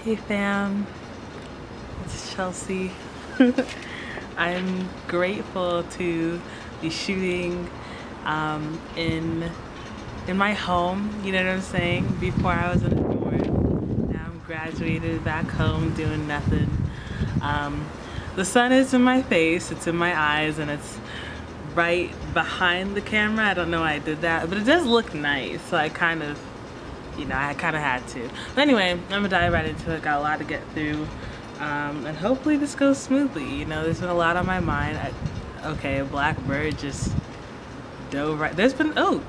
Hey fam, it's Chelsea. I'm grateful to be shooting in my home, you know what I'm saying? Before I was in the dorm. Now I'm graduated back home doing nothing. The sun is in my face, it's in my eyes, and it's right behind the camera. I don't know why I did that, but it does look nice, so I kind of had to. But anyway, I'm gonna dive right into it. Got a lot to get through, and hopefully this goes smoothly. You know, there's been a lot on my mind. Okay, a black bird just dove right. There's been, oh,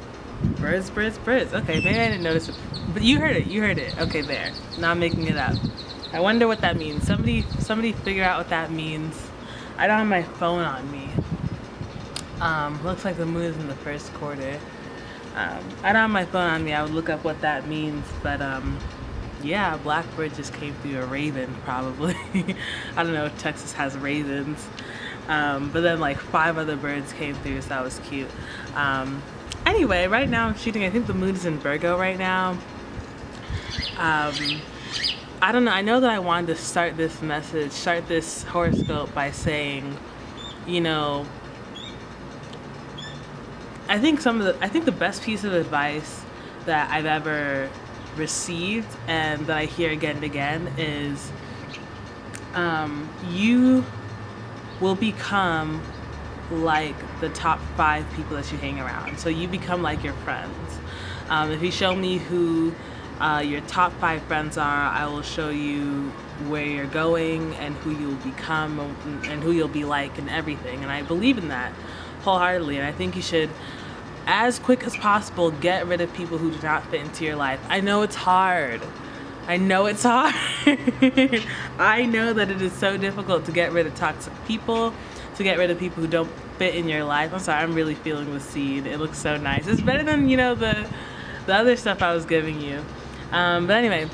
birds. Okay, maybe I didn't notice it, but you heard it. Okay, there. Now I'm making it up. I wonder what that means. Somebody figure out what that means. I don't have my phone on me. Looks like the moon is in the first quarter. I don't have my phone on me. I would look up what that means, but yeah, a blackbird just came through, a raven probably. I don't know if Texas has ravens, but then like 5 other birds came through, so that was cute. Anyway, right now I'm shooting, I think the moon is in Virgo right now. I don't know, I know that I wanted to start this horoscope by saying, you know, I think the best piece of advice that I've ever received and that I hear again and again is you will become like the top 5 people that you hang around. So you become like your friends. If you show me who your top 5 friends are, I will show you where you're going and who you'll become and who you'll be like and everything. And I believe in that wholeheartedly, and I think you should, as quick as possible, get rid of people who do not fit into your life. I know it's hard. I know it's hard. I know that it is so difficult to get rid of toxic people, to get rid of people who don't fit in your life. I'm sorry, I'm really feeling the seed. It looks so nice. It's better than, you know, the other stuff I was giving you. But anyway,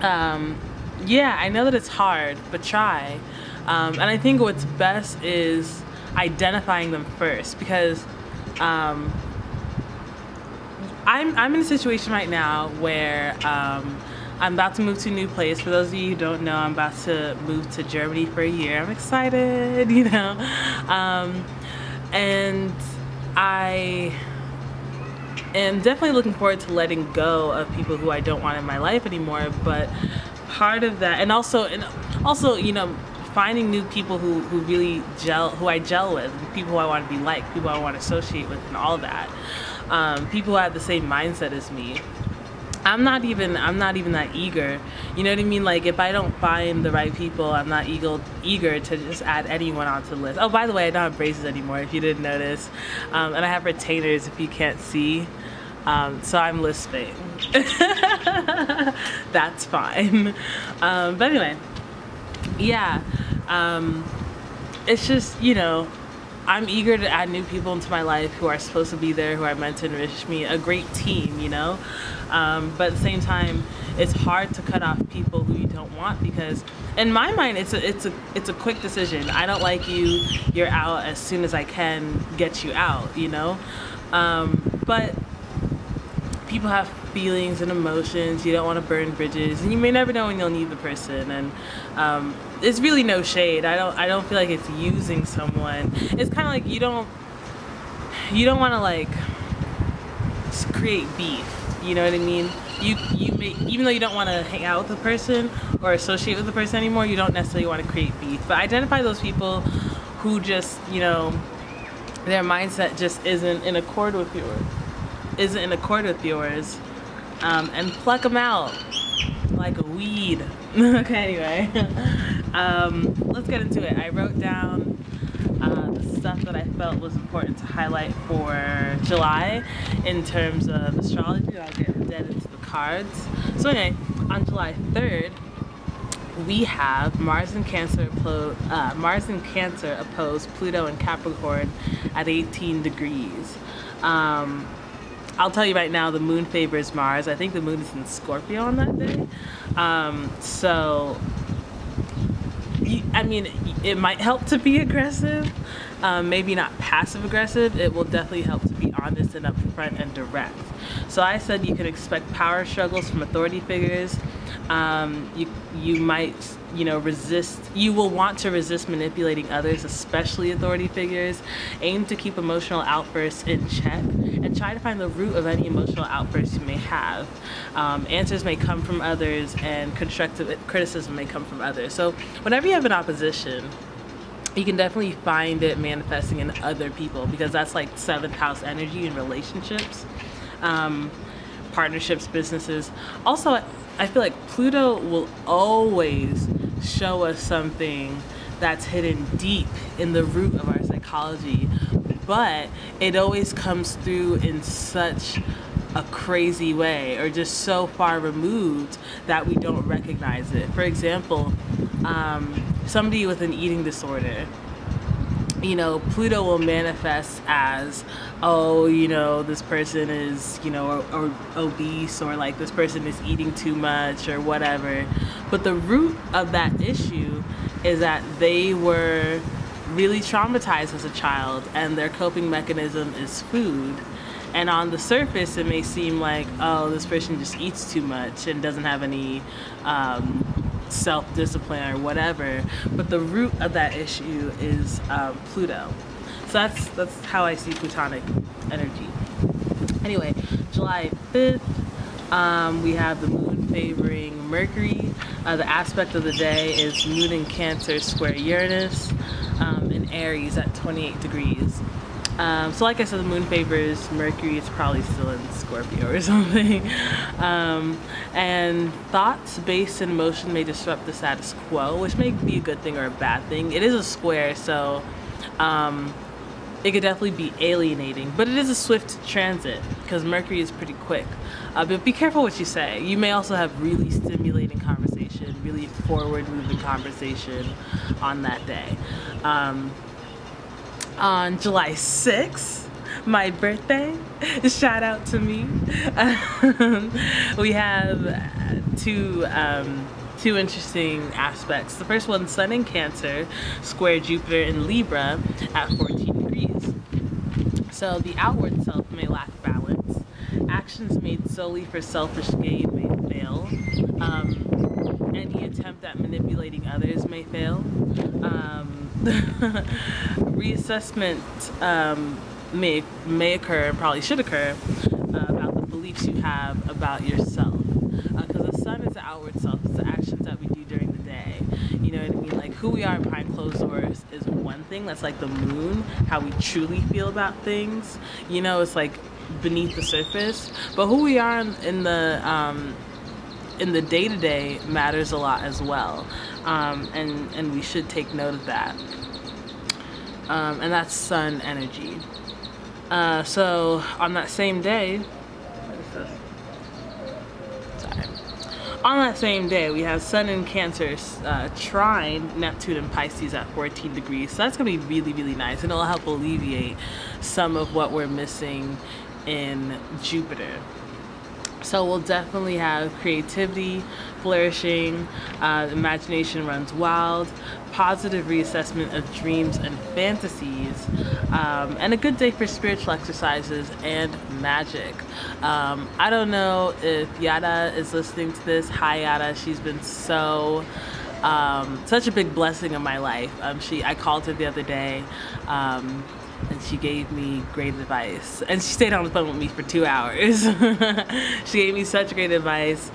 yeah, I know that it's hard, but try. And I think what's best is identifying them first, because I'm in a situation right now where I'm about to move to a new place. For those of you who don't know, I'm about to move to Germany for a year. I'm excited, you know, and I am definitely looking forward to letting go of people who I don't want in my life anymore. But part of that, and also, you know, finding new people who really gel, who I gel with, people who I want to be like, people I want to associate with, and all that. People who have the same mindset as me. I'm not even that eager. You know what I mean? Like, if I don't find the right people, I'm not eager to just add anyone onto the list. Oh, by the way, I don't have braces anymore, if you didn't notice. And I have retainers, if you can't see. So I'm lisping. That's fine. But anyway, yeah. It's just, you know, I'm eager to add new people into my life who are supposed to be there, who are meant to enrich me, a great team, you know. But at the same time, it's hard to cut off people who you don't want, because in my mind, it's a quick decision. I don't like you, you're out as soon as I can get you out, you know. But people have feelings and emotions. You don't want to burn bridges, and you may never know when you'll need the person. And it's really no shade. I don't feel like it's using someone. It's kind of like you don't want to like create beef. You know what I mean? You may, even though you don't want to hang out with the person or associate with the person anymore, you don't necessarily want to create beef. But identify those people who just, you know, their mindset just isn't in accord with yours, and pluck them out like a weed. Okay, anyway, let's get into it. I wrote down the stuff that I felt was important to highlight for July in terms of astrology. I'll get dead into the cards. So anyway, on July 3rd, we have Mars in Cancer opposed Pluto in Capricorn at 18 degrees. I'll tell you right now, the moon favors Mars. I think the moon is in Scorpio on that day. So I mean, it might help to be aggressive, maybe not passive aggressive. It will definitely help to be honest and upfront and direct. So I said you can expect power struggles from authority figures. You might, resist. You will want to resist manipulating others, especially authority figures. Aim to keep emotional outbursts in check and try to find the root of any emotional outbursts you may have. Answers may come from others, and constructive criticism may come from others. So whenever you have an opposition, you can definitely find it manifesting in other people, because that's like 7th house energy in relationships, partnerships, businesses. Also, I feel like Pluto will always show us something that's hidden deep in the root of our psychology, but it always comes through in such a crazy way, or just so far removed that we don't recognize it. For example, somebody with an eating disorder, Pluto will manifest as, this person is, or obese, or like this person is eating too much or whatever. But the root of that issue is that they were really traumatized as a child, and their coping mechanism is food. And on the surface, it may seem like, this person just eats too much and doesn't have any self-discipline or whatever, but the root of that issue is Pluto. So that's how I see Plutonic energy. Anyway, July 5th, we have the moon favoring Mercury. The aspect of the day is moon in Cancer square Uranus in Aries at 28 degrees. So like I said, the moon favors Mercury. It's probably still in Scorpio or something. And thoughts based in emotion may disrupt the status quo, which may be a good thing or a bad thing. It is a square, so it could definitely be alienating, but it is a swift transit because Mercury is pretty quick. But be careful what you say. You may also have really stimulating conversation, really forward-moving conversation on that day. On July 6th, my birthday, shout out to me, we have two interesting aspects. The first one, Sun in Cancer square Jupiter in Libra at 14 degrees. So the outward self may lack balance. Actions made solely for selfish gain may fail. Any attempt at manipulating others may fail. Reassessment may occur, and probably should occur, about the beliefs you have about yourself. Because the sun is the outward self, it's the actions that we do during the day. You know what I mean? Like who we are behind closed doors is one thing. That's like the moon, how we truly feel about things. It's like beneath the surface. But who we are in the day-to-day matters a lot as well, and we should take note of that. And that's sun energy. So on that same day, on that same day, we have Sun in Cancer trine Neptune and Pisces at 14 degrees. So that's gonna be really, really nice, and it'll help alleviate some of what we're missing in Jupiter. So we'll definitely have creativity flourishing, imagination runs wild, positive reassessment of dreams and fantasies, and a good day for spiritual exercises and magic. I don't know if Yada is listening to this. Hi Yada, she's been so such a big blessing in my life. I called her the other day, and she gave me great advice, and she stayed on the phone with me for 2 hours. She gave me such great advice.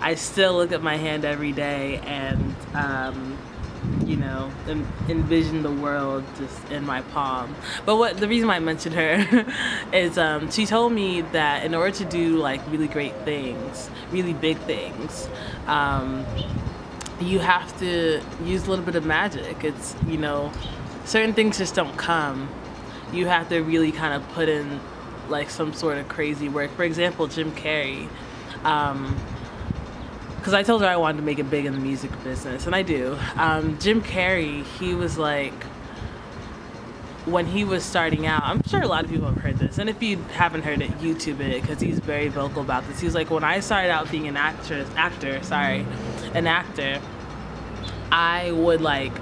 I still look at my hand every day and envision the world just in my palm. But the reason why I mentioned her is she told me that in order to do like really great things, really big things, you have to use a little bit of magic. It's, certain things just don't come. You have to really kind of put in like some sort of crazy work. For example, Jim Carrey, because I told her I wanted to make it big in the music business, and I do. Jim Carrey, he was like, when he was starting out, I'm sure a lot of people have heard this, and if you haven't heard it, YouTube it, because he's very vocal about this. He was like, when I started out being an actor, I would like,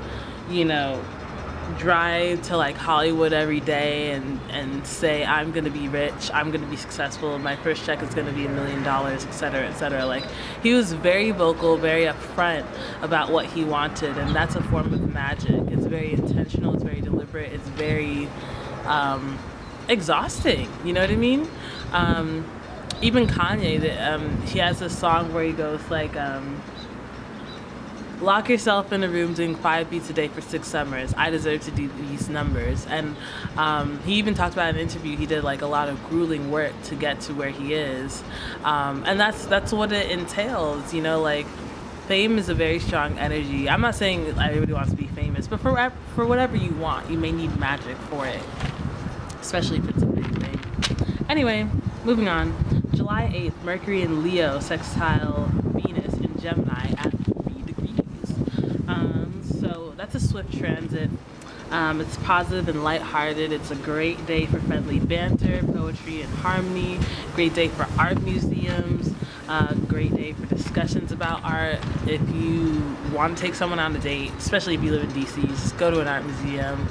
you know, drive to like Hollywood every day and say I'm gonna be rich, I'm gonna be successful, my first check is gonna be $1 million, etc., etc. Like, he was very vocal, very upfront about what he wanted, and that's a form of magic. It's very intentional, it's very deliberate, it's very exhausting, you know what I mean? Even Kanye, he has a song where he goes like, lock yourself in a room doing 5 beats a day for 6 summers. I deserve to do these numbers. And he even talked about in an interview, he did like a lot of grueling work to get to where he is. And that's what it entails, you know, like fame is a very strong energy. I'm not saying everybody wants to be famous, but for whatever you want, you may need magic for it, especially if it's a big thing. Anyway, moving on. July 8th, Mercury in Leo sextile Venus in Gemini at 3 degrees. So that's a swift transit. It's positive and lighthearted. It's a great day for friendly banter, poetry, and harmony. Great day for art museums. Great day for discussions about art. If you want to take someone on a date, especially if you live in DC, just go to an art museum.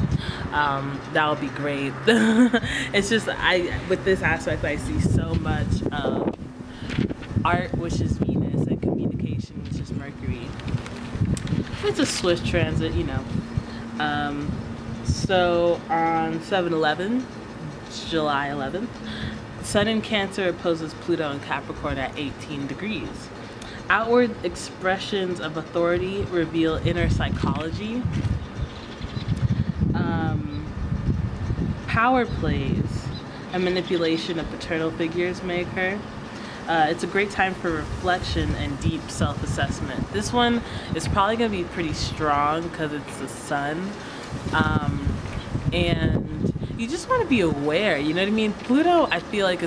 That would be great. It's just, with this aspect, I see so much of art, which is Venus, and communication, which is Mercury. It's a swift transit, you know. So on 7/11, July 11th, Sun in Cancer opposes Pluto in Capricorn at 18 degrees. Outward expressions of authority reveal inner psychology. Power plays and manipulation of paternal figures may occur. It's a great time for reflection and deep self-assessment. This one is probably going to be pretty strong because it's the sun. And you just want to be aware, you know what I mean? Pluto, I feel like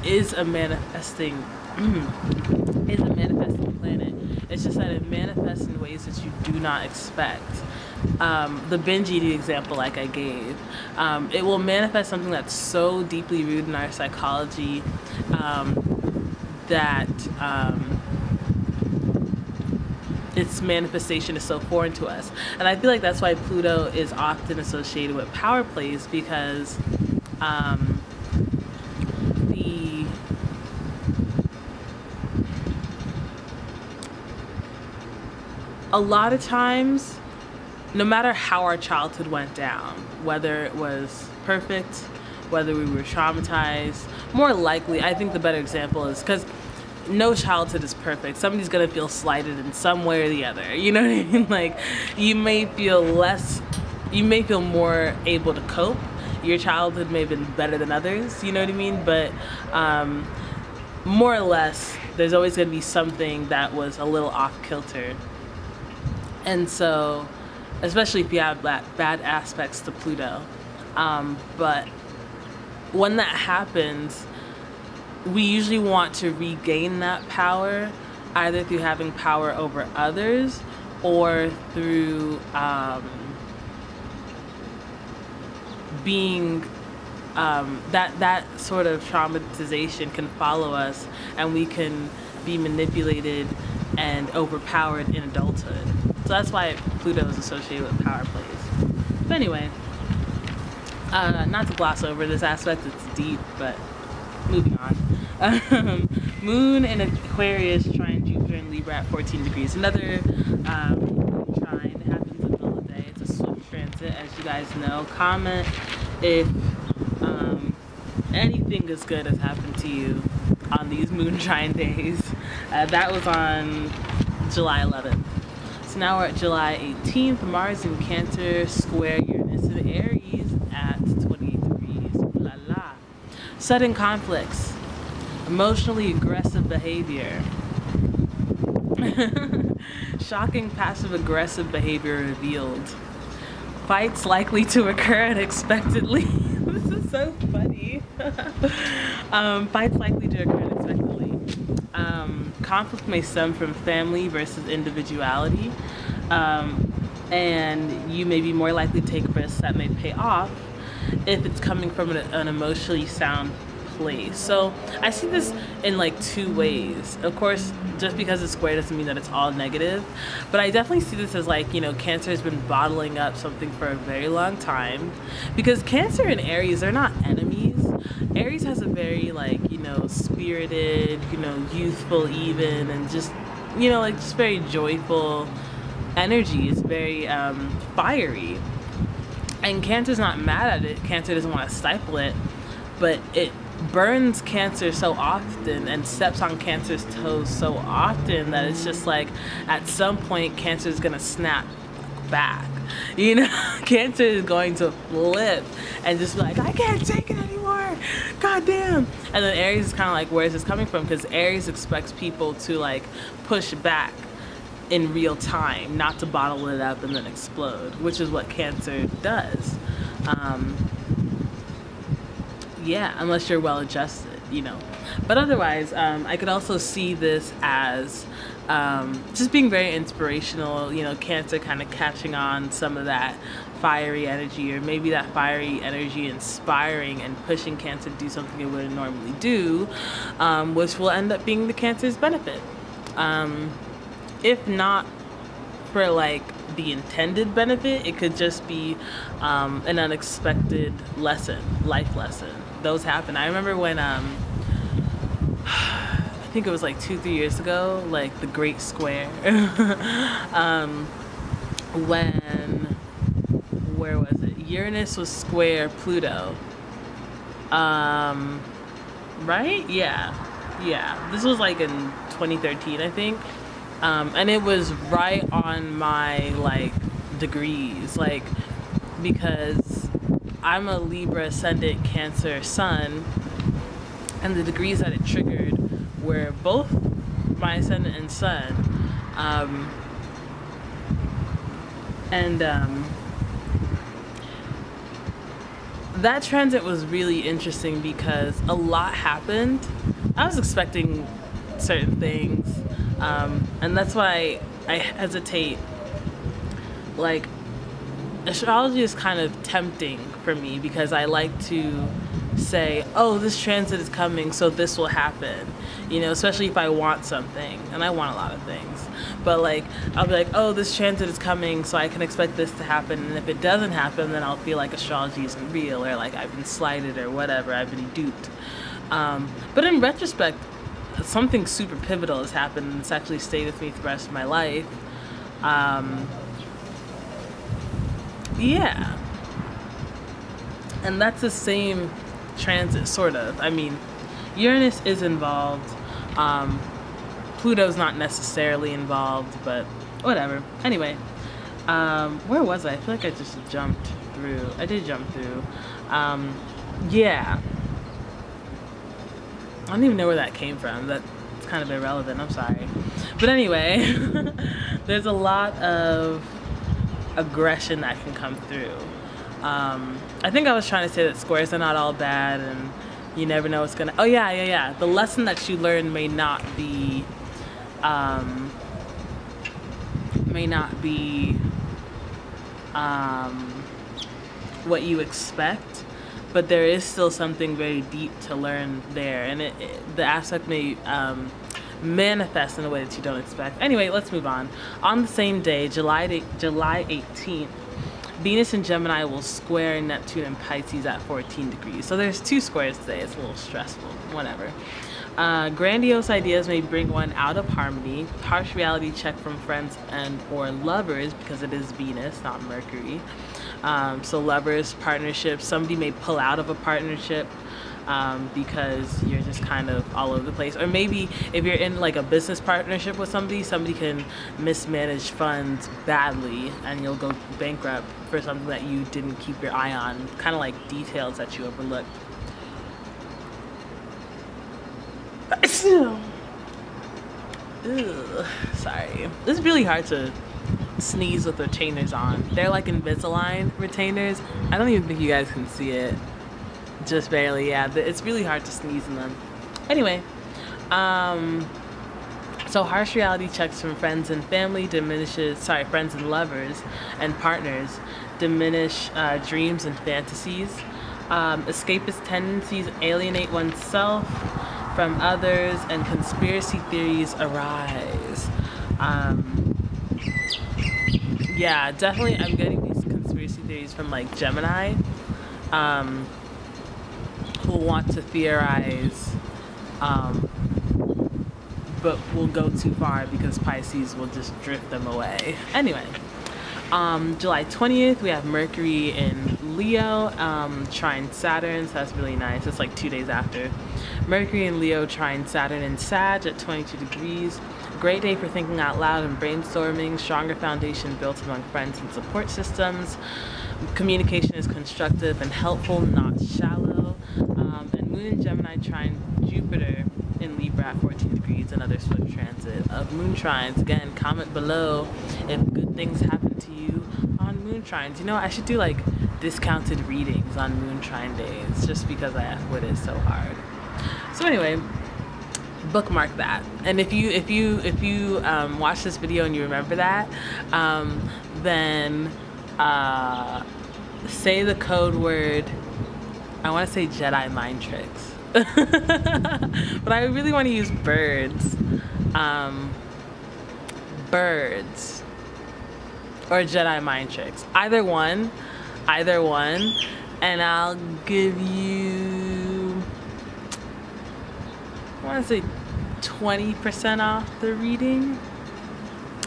is a manifesting planet. It's just that it manifests in ways that you do not expect. The binge eating example like I gave, it will manifest something that's so deeply rooted in our psychology that its manifestation is so foreign to us. And I feel like that's why Pluto is often associated with power plays, because a lot of times, no matter how our childhood went down, whether it was perfect, whether we were traumatized, more likely, I think the better example is, because no childhood is perfect. Somebody's gonna feel slighted in some way or the other. You know what I mean? Like, you may feel more able to cope. Your childhood may have been better than others, you know what I mean? But more or less, there's always gonna be something that was a little off kilter. And so, especially if you have bad aspects to Pluto. But when that happens, we usually want to regain that power, either through having power over others or through being, that sort of traumatization can follow us, and we can be manipulated and overpowered in adulthood. So that's why Pluto is associated with power plays. But anyway, not to gloss over this aspect, it's deep, but moving on. Moon in Aquarius trine Jupiter in Libra at 14 degrees. Another trine. It happens in the middle of the day. It's a swift transit, as you guys know. Comment if anything as good has happened to you on these moon trine days. That was on July 11th. So now we're at July 18th. Mars in Cancer square Uranus in Aries at 28 degrees. Ooh la la. Sudden conflicts. Emotionally aggressive behavior. Shocking passive-aggressive behavior revealed. Fights likely to occur unexpectedly. This is so funny. Fights likely to occur unexpectedly. Conflict may stem from family versus individuality. And you may be more likely to take risks that may pay off if it's coming from an emotionally sound place. So I see this in like two ways. Of course, just because it's square doesn't mean that it's all negative, but I definitely see this as like, you know, Cancer has been bottling up something for a very long time, because Cancer and Aries, they're not enemies. Aries has a very like, you know, spirited, you know, youthful even, and just, you know, like just very joyful energy. It's very fiery. And Cancer's not mad at it. Cancer doesn't want to stifle it, but it burns Cancer so often and steps on Cancer's toes so often that it's just like at some point Cancer's gonna snap back. You know, Cancer is going to flip and just be like, I can't take it anymore. God damn. And then Aries is kind of like, where is this coming from? Because Aries expects people to like push back in real time, not to bottle it up and then explode, which is what Cancer does. Yeah, unless you're well adjusted, you know. But otherwise, I could also see this as just being very inspirational, you know, Cancer kind of catching on some of that fiery energy, or maybe that fiery energy inspiring and pushing Cancer to do something it wouldn't normally do, which will end up being the Cancer's benefit. If not for like the intended benefit, it could just be an unexpected lesson, life lesson. Those happen. I remember when I think it was like 2-3 years ago, like the Great Square, when, where was it? Uranus was square Pluto. Right? Yeah. This was like in 2013, I think. And it was right on my like degrees, like, because I'm a Libra ascendant Cancer sun, and the degrees that it triggered were both my ascendant and sun, that transit was really interesting because a lot happened. I was expecting certain things, and that's why I hesitate. Like, astrology is kind of tempting for me because I like to say, oh, this transit is coming, so this will happen, you know, especially if I want something, and I want a lot of things, but like, I'll be like, oh, this transit is coming, so I can expect this to happen, and if it doesn't happen, then I'll feel like astrology isn't real, or like I've been slighted, or whatever, I've been duped. But in retrospect, something super pivotal has happened, and it's actually stayed with me for the rest of my life. Yeah. And that's the same transit, sort of. I mean, Uranus is involved. Pluto's not necessarily involved, but whatever. Anyway, where was I? I feel like I just jumped through. I did jump through. Yeah. I don't even know where that came from. That's kind of irrelevant. I'm sorry. But anyway, there's a lot of aggression that can come through. I think I was trying to say that squares are not all bad, and you never know what's gonna. Oh yeah. The lesson that you learn may not be what you expect, but there is still something very deep to learn there, and the aspect may manifest in a way that you don't expect. Anyway, let's move on. On the same day, July 18th, Venus in Gemini will square Neptune and Pisces at 14 degrees. So there's 2 squares today. It's a little stressful, whatever. Grandiose ideas may bring one out of harmony. Harsh reality check from friends and or lovers, because it is Venus, not Mercury. So lovers, partnerships, somebody may pull out of a partnership because you're just kind of all over the place. Or maybe if you're in like a business partnership with somebody, somebody can mismanage funds badly and you'll go bankrupt for something that you didn't keep your eye on. Kind of like details that you overlooked. Ugh, sorry. This is really hard to sneeze with retainers on. They're like Invisalign retainers. I don't even think you guys can see it. Just barely, yeah. It's really hard to sneeze in them. Anyway, so harsh reality checks from friends and family friends and lovers and partners diminish dreams and fantasies. Escapist tendencies alienate oneself from others, and conspiracy theories arise. Yeah, definitely I'm getting these conspiracy theories from like Gemini, who want to theorize, but will go too far because Pisces will just drift them away. Anyway, July 20th, we have Mercury in Leo, trine Saturn, so that's really nice. It's like 2 days after. Mercury in Leo trine Saturn in Sag at 22 degrees. Great day for thinking out loud and brainstorming. Stronger foundation built among friends and support systems. Communication is constructive and helpful, not shallow. And Moon in Gemini trine Jupiter in Libra at 14 degrees. Another swift transit of moon trines. Again, comment below if good things happen to you on moon trines. You know, I should do like discounted readings on moon trine days just because I F with it so hard. So anyway, bookmark that. And if you watch this video and you remember that, then say the code word. I want to say Jedi mind tricks, but I really want to use birds, birds, or Jedi mind tricks. Either one, and I'll give you, I want to say 20% off the reading.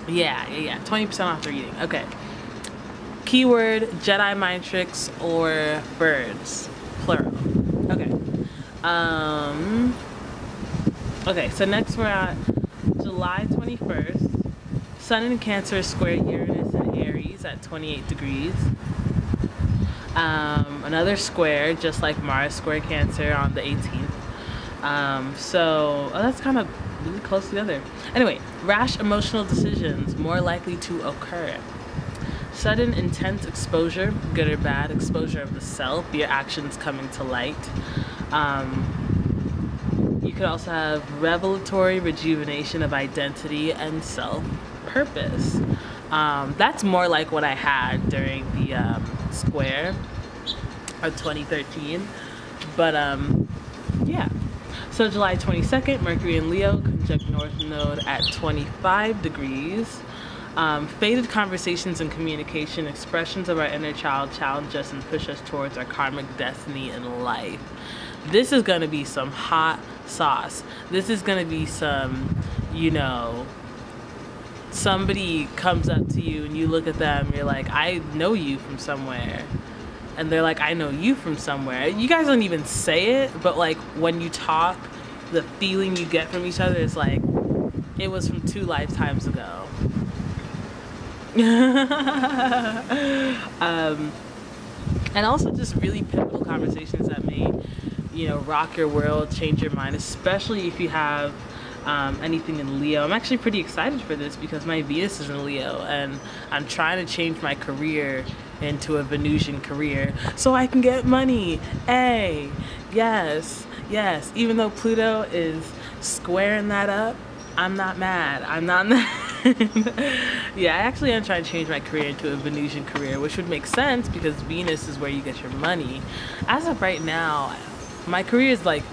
Yeah, 20% off the reading. Okay. Keyword Jedi mind tricks or birds, plural. Okay. Okay, so next we're at July 21st. Sun in Cancer is square Uranus and Aries at 28 degrees. Another square, just like Mars square Cancer on the 18th. So that's kind of really close together. Anyway, rash emotional decisions more likely to occur. Sudden intense exposure, good or bad, exposure of the self, your actions coming to light. You could also have revelatory rejuvenation of identity and self-purpose. That's more like what I had during the square of 2013. But yeah. So July 22nd, Mercury in Leo, conjunct North Node at 25 degrees. Faded conversations and communication, expressions of our inner child challenge us and push us towards our karmic destiny in life. This is going to be some hot sauce. This is going to be some, you know, somebody comes up to you and you look at them, you're like, I know you from somewhere. And they're like, I know you from somewhere. You guys don't even say it, but like when you talk, the feeling you get from each other is like, it was from 2 lifetimes ago. And also just really pivotal conversations that may, you know, rock your world, change your mind, especially if you have anything in Leo. I'm actually pretty excited for this because my Venus is in Leo and I'm trying to change my career into a Venusian career so I can get money. Hey, yes, even though Pluto is squaring that up, I'm not mad. I'm not mad. Yeah, I actually am trying to change my career into a Venusian career, which would make sense because Venus is where you get your money. As of right now, my career is like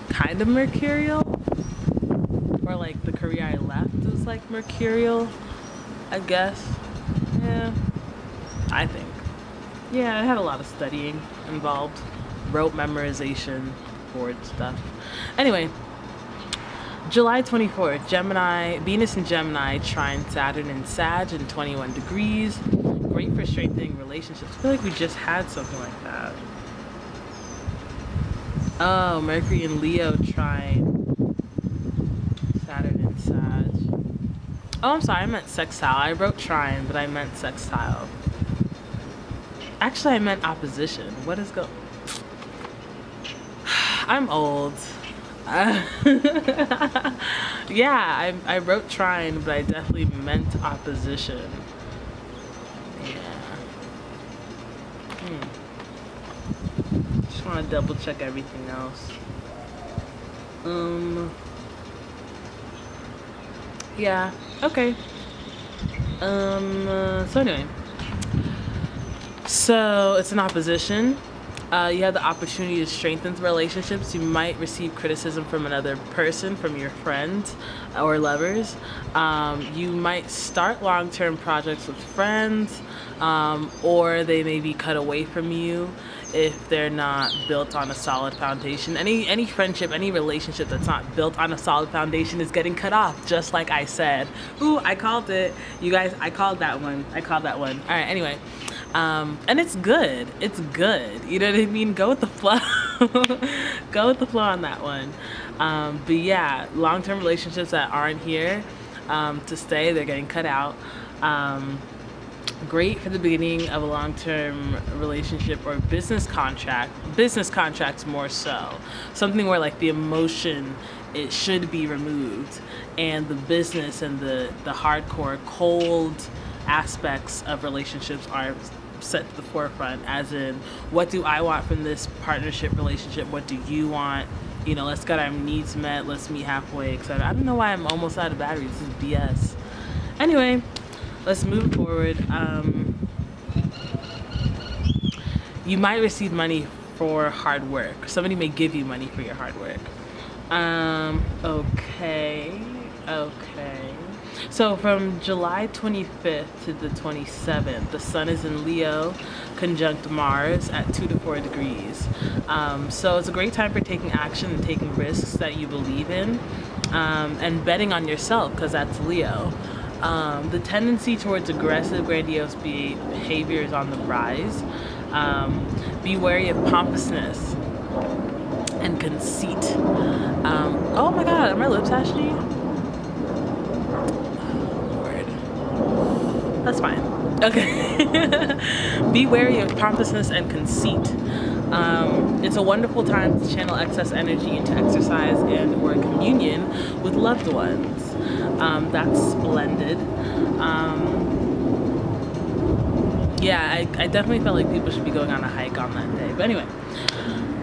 kind of mercurial, or like the career I left was like mercurial, I guess. Yeah, I think. Yeah, I had a lot of studying involved, rote memorization, board stuff. Anyway, July 24th, Gemini, Venus in Gemini, trine Saturn in Sag in 21 degrees. Great for strengthening relationships. I feel like we just had something like that. Oh, Mercury in Leo, trine Saturn in Sag. Oh, I'm sorry, I meant sextile. I wrote trine, but I meant sextile. Actually, I meant opposition. What is go? I'm old. Yeah, I wrote trine, but I definitely meant opposition. Yeah. Just want to double check everything else. Yeah, okay. So anyway. So it's an opposition. You have the opportunity to strengthen relationships. You might receive criticism from another person, from your friends or lovers. You might start long-term projects with friends, or they may be cut away from you if they're not built on a solid foundation. Any friendship, any relationship that's not built on a solid foundation is getting cut off, just like I said. Ooh, I called it. You guys, I called that one. All right, anyway. And it's good. It's good. You know what I mean? Go with the flow. Go with the flow on that one. But yeah, long-term relationships that aren't here to stay, they're getting cut out. Great for the beginning of a long-term relationship or business contracts more so. Something where like the emotion, it should be removed, and the business and the hardcore cold aspects of relationships are set to the forefront, as in, what do I want from this partnership relationship? What do you want? You know, let's get our needs met, let's meet halfway, etc. I don't know why I'm almost out of battery. This is BS. Anyway, let's move forward. You might receive money for hard work. Somebody may give you money for your hard work. Okay. So from July 25th to the 27th, the sun is in Leo, conjunct Mars at 2 to 4 degrees. So it's a great time for taking action and taking risks that you believe in, and betting on yourself, because that's Leo. The tendency towards aggressive, grandiose behavior is on the rise. Be wary of pompousness and conceit. Oh my God, are my lips ashy? That's fine. Okay. Be wary of pompousness and conceit. It's a wonderful time to channel excess energy into exercise and or communion with loved ones. That's splendid. Yeah, I definitely felt like people should be going on a hike on that day. But anyway,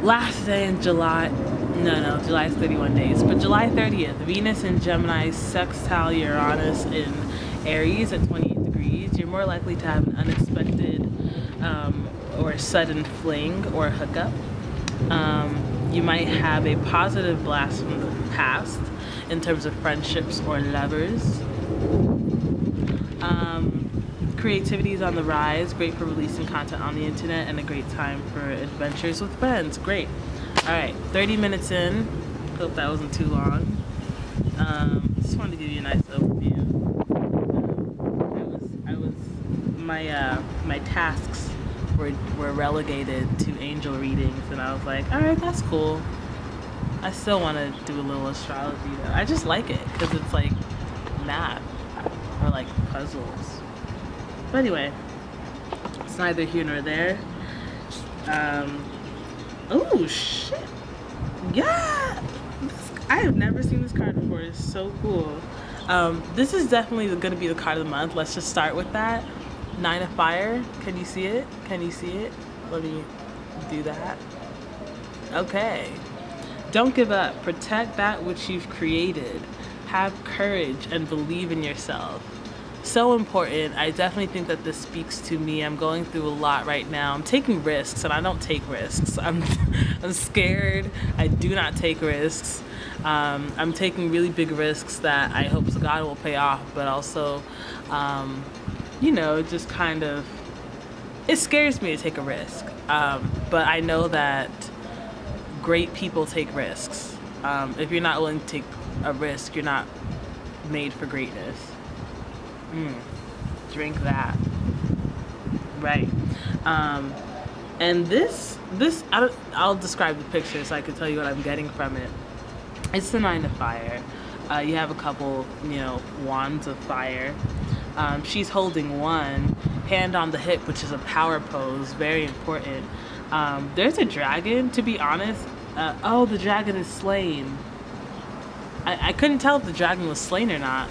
last day in July. No, July is 31 days. But July 30th, Venus in Gemini sextile Uranus in Aries at 28 degrees. You're more likely to have an unexpected or sudden fling or hookup. You might have a positive blast from the past in terms of friendships or lovers. Creativity is on the rise, great for releasing content on the internet, and a great time for adventures with friends. Great. All right, 30 minutes in. Hope that wasn't too long. Just wanted to give you a nice overview. My tasks were relegated to angel readings, and I was like, all right, that's cool. I still want to do a little astrology though. I just like it because it's like math or like puzzles. But anyway, it's neither here nor there. Oh shit! Yeah, I have never seen this card before. It's so cool. This is definitely going to be the card of the month. Let's just start with that. 9 of Fire. Can you see it? Can you see it? Let me do that. Okay. Don't give up. Protect that which you've created. Have courage and believe in yourself. So important. I definitely think that this speaks to me. I'm going through a lot right now. I'm taking risks, and I don't take risks. I'm scared. I do not take risks. I'm taking really big risks that I hope to God will pay off, but also, you know, just kind of, it scares me to take a risk. But I know that great people take risks. If you're not willing to take a risk, you're not made for greatness. Drink that. Right. And this I'll describe the picture so I can tell you what I'm getting from it. It's the 9 of Fire. You have a couple, you know, wands of fire. She's holding one hand on the hip, which is a power pose, very important. There's a dragon, to be honest. Oh, the dragon is slain. I couldn't tell if the dragon was slain or not,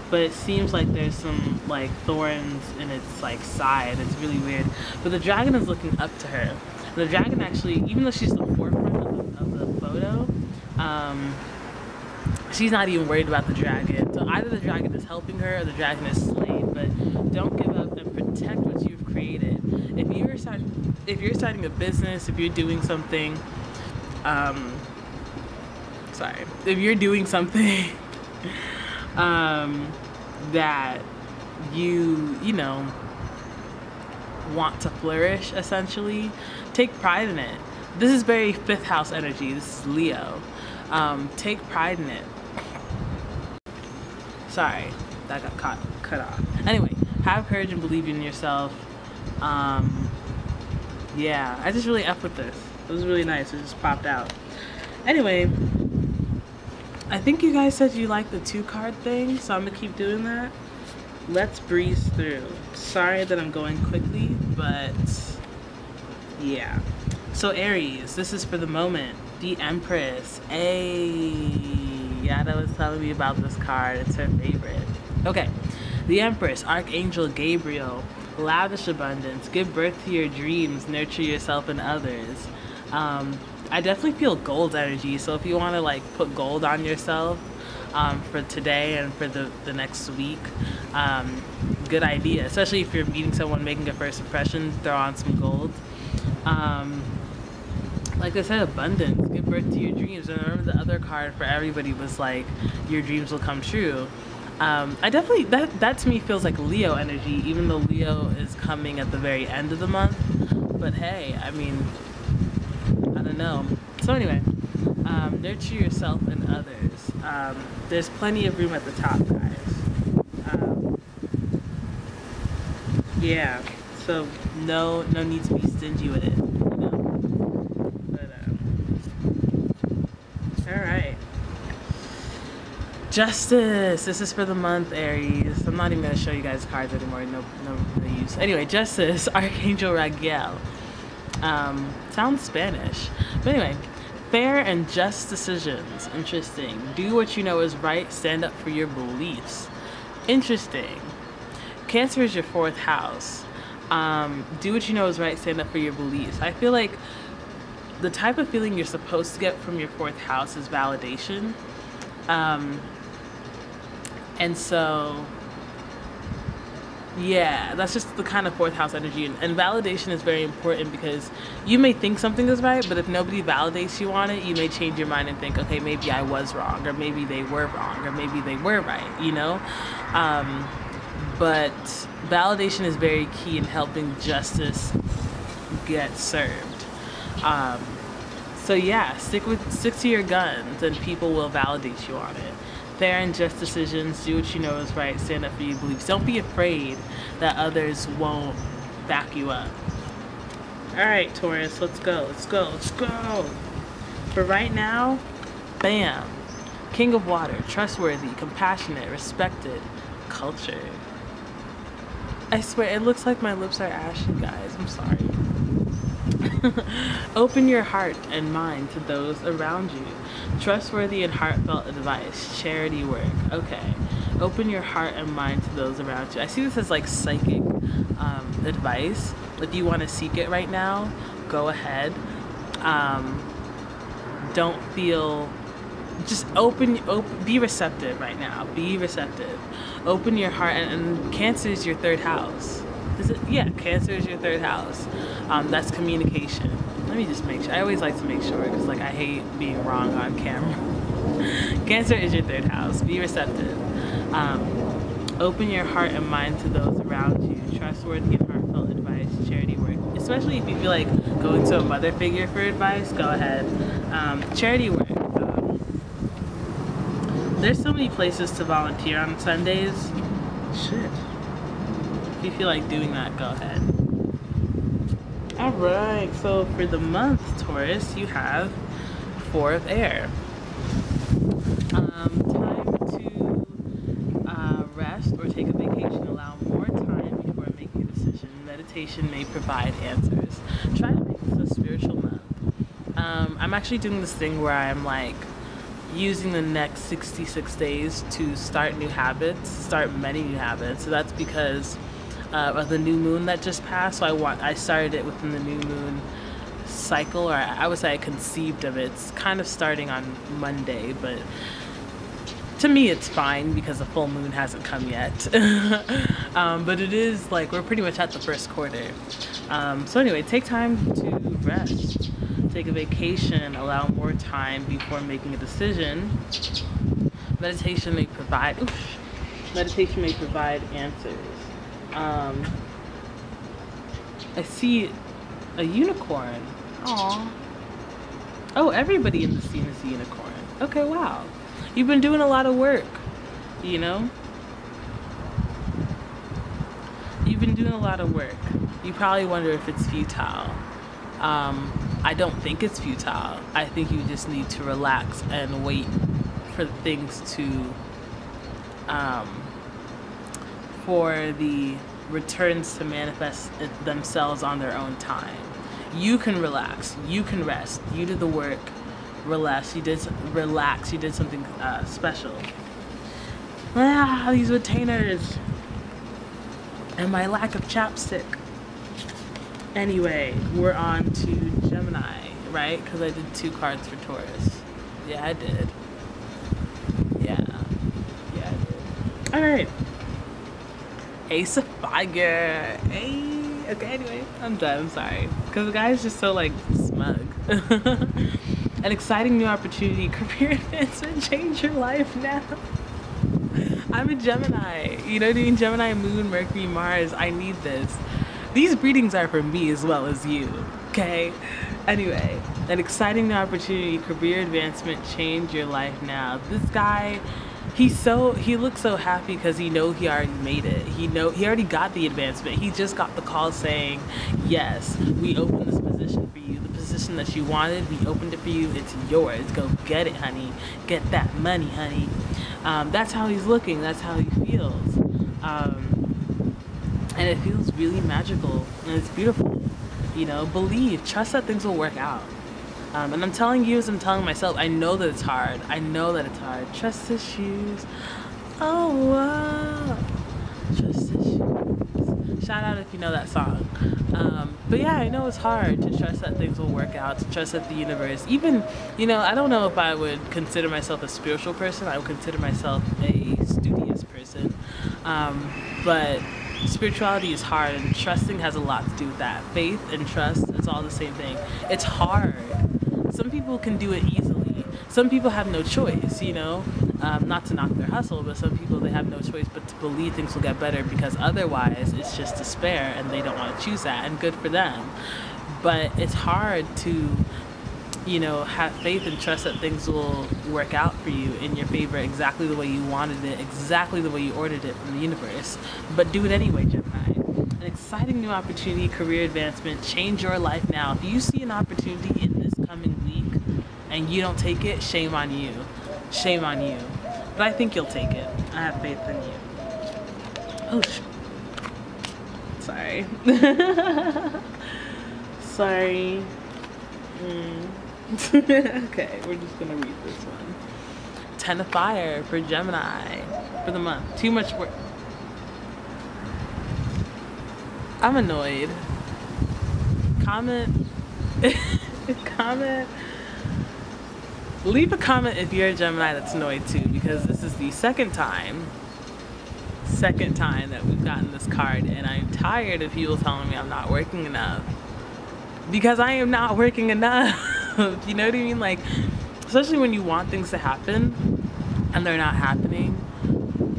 but it seems like there's some like thorns in its like side. It's really weird. But the dragon is looking up to her. The dragon actually, even though she's the forefront of the photo, she's not even worried about the dragon. So either the dragon is helping her or the dragon is slain. But don't give up and protect what you've created. If you are starting a business, if you're doing something, if you're doing something that you know want to flourish, essentially, take pride in it. This is very 5th house energy. This is Leo. Take pride in it. Sorry, that got cut off. Anyway, have courage and believe in yourself. Yeah, I just really F with this. It was really nice. It just popped out. Anyway, I think you guys said you like the 2-card thing, so I'm gonna keep doing that. Let's breeze through. Sorry that I'm going quickly, but yeah. So Aries, this is for the moment. The Empress. Yada was telling me about this card. It's her favorite. Okay. The Empress, Archangel Gabriel. Lavish abundance. Give birth to your dreams. Nurture yourself and others. I definitely feel gold energy. So if you want to like put gold on yourself for today and for the next week, good idea. Especially if you're meeting someone, making a first impression, throw on some gold. Like I said, abundance. Give birth to your dreams. And I remember the other card for everybody was like, your dreams will come true. I definitely, that to me feels like Leo energy, even though Leo is coming at the very end of the month. But hey, I mean, I don't know. So anyway, nurture yourself and others. There's plenty of room at the top, guys. Yeah, so no need to be stingy with it, you know. But all right. Justice. This is for the month, Aries. I'm not even gonna show you guys cards anymore. No use. Anyway, Justice, Archangel Raguel. Sounds Spanish. But anyway, fair and just decisions. Interesting. Do what you know is right. Stand up for your beliefs. Interesting. Cancer is your 4th house. Do what you know is right. Stand up for your beliefs. I feel like the type of feeling you're supposed to get from your 4th house is validation. And so, yeah, that's just the kind of 4th house energy. And validation is very important because you may think something is right, but if nobody validates you on it, you may change your mind and think, okay, maybe I was wrong, or maybe they were wrong, or maybe they were right, you know? But validation is very key in helping justice get served. So yeah, stick to your guns and people will validate you on it. Fair and just decisions, do what you know is right, stand up for your beliefs. Don't be afraid that others won't back you up. Alright, Taurus, let's go. For right now, bam. King of Water, trustworthy, compassionate, respected, cultured. I swear, it looks like my lips are ashy, guys. I'm sorry. Open your heart and mind to those around you. Trustworthy and heartfelt advice. Charity work. Okay. Open your heart and mind to those around you. I see this as like psychic advice. If you want to seek it right now, go ahead. Don't feel... Just be receptive right now. Be receptive. Open your heart, and Cancer is your 3rd house. Is it? Yeah, Cancer is your 3rd house. That's communication. Let me just make sure. I always like to make sure because like I hate being wrong on camera. Cancer is your 3rd house. Be receptive. Open your heart and mind to those around you. Trustworthy and heartfelt advice. Charity work. Especially if you feel like going to a mother figure for advice, go ahead. Charity work. There's so many places to volunteer on Sundays. Shit. If you feel like doing that, go ahead. Alright, so for the month, Taurus, you have 4 of air. Time to rest or take a vacation. Allow more time before making a decision. Meditation may provide answers. Try to make this a spiritual month. I'm actually doing this thing where I'm like using the next 66 days to start new habits, start many new habits. So that's because of the new moon that just passed. So I started it within the new moon cycle, or I would say I conceived of it. It's kind of starting on Monday, but To me, it's fine because the full moon hasn't come yet. But it is like we're pretty much at the first quarter. So anyway, take time to rest. Take a vacation. Allow more time before making a decision. Meditation may provide. Meditation may provide answers. I see a unicorn. Aww. Oh, everybody in the scene is a unicorn. Okay, wow. You've been doing a lot of work, you know? You've been doing a lot of work. You probably wonder if it's futile. I don't think it's futile. I think you just need to relax and wait for things to, for the returns to manifest themselves on their own time. You can relax. You can rest. You did the work. Relax. You did something special. Ah, these retainers and my lack of chapstick. Anyway, we're on to Gemini, right? Because I did 2 cards for Taurus. Yeah, I did. Yeah, I did. All right. Ace of Fire. Hey. Okay, anyway, I'm done. I'm sorry. Because the guy is just so, like, smug. An exciting new opportunity, career advancement, change your life now. I'm a Gemini. You know what I mean? Gemini, Moon, Mercury, Mars. I need this. These readings are for me as well as you. Okay? Anyway, an exciting new opportunity, career advancement, change your life now. This guy, he looks so happy because he already made it. He already got the advancement. He just got the call saying, yes, we opened this position for you. The position that you wanted, we opened it for you. It's yours. Go get it, honey. Get that money, honey. That's how he's looking. That's how he feels. And it feels really magical and it's beautiful. You know, believe, trust that things will work out. And I'm telling you as I'm telling myself, I know that it's hard. I know that it's hard. Trust issues. Oh, wow. Trust issues. Shout out if you know that song. But yeah, I know it's hard to trust that things will work out, to trust that the universe, even, you know, I don't know if I would consider myself a spiritual person. I would consider myself a studious person. But spirituality is hard and trusting has a lot to do with that. Faith and trust, it's all the same thing. It's hard. Some people can do it easily. Some people have no choice, you know, not to knock their hustle, but some people, they have no choice but to believe things will get better because otherwise it's just despair and they don't want to choose that, and good for them. But it's hard to, you know, have faith and trust that things will work out for you in your favor exactly the way you wanted it, exactly the way you ordered it from the universe. But do it anyway, Gemini. An exciting new opportunity, career advancement, change your life now. If you see an opportunity in this coming week and you don't take it, shame on you. Shame on you. But I think you'll take it. I have faith in you. Oh, sorry. Sorry. Okay, we're just gonna read this one. 10 of Fire for Gemini for the month. Too much work. I'm annoyed. Comment. Comment. Leave a comment if you're a Gemini that's annoyed too, because this is the second time that we've gotten this card, and I'm tired of people telling me I'm not working enough. Because I am not working enough. You know what I mean? Like, especially when you want things to happen and they're not happening.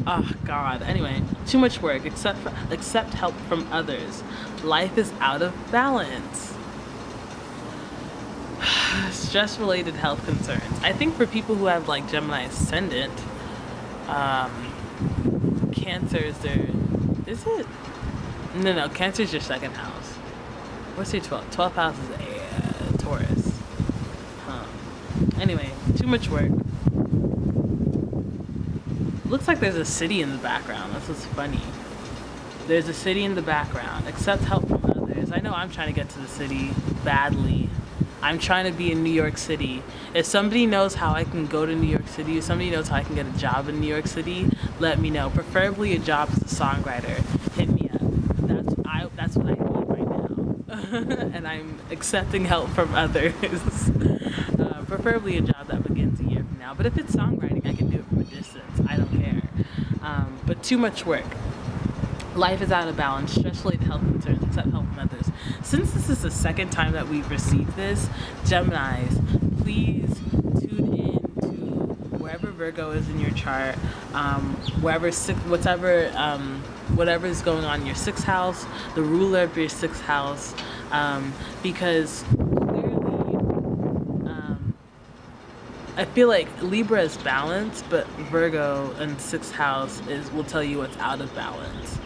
Oh God. Anyway, too much work. Accept help from others. Life is out of balance. Stress-related health concerns. I think for people who have like Gemini ascendant, Cancer is their. Is it? No. Cancer is your second house. What's your 12th? 12th house is a Taurus. Anyway, too much work. Looks like there's a city in the background. That's what's funny. There's a city in the background. Accept help from others. I know I'm trying to get to the city badly. I'm trying to be in New York City. If somebody knows how I can go to New York City, if somebody knows how I can get a job in New York City, let me know. Preferably a job as a songwriter. Hit me up. That's what I need right now. And I'm accepting help from others. Preferably a job that begins year from now. But if it's songwriting, I can do it from a distance. I don't care. But too much work. Life is out of balance, stress-related health concerns, except help from others. Since this is the second time that we've received this, Geminis, please tune in to wherever Virgo is in your chart, whatever is going on in your 6th house, the ruler of your 6th house, because clearly, I feel like Libra is balance, but Virgo in 6th house will tell you what's out of balance.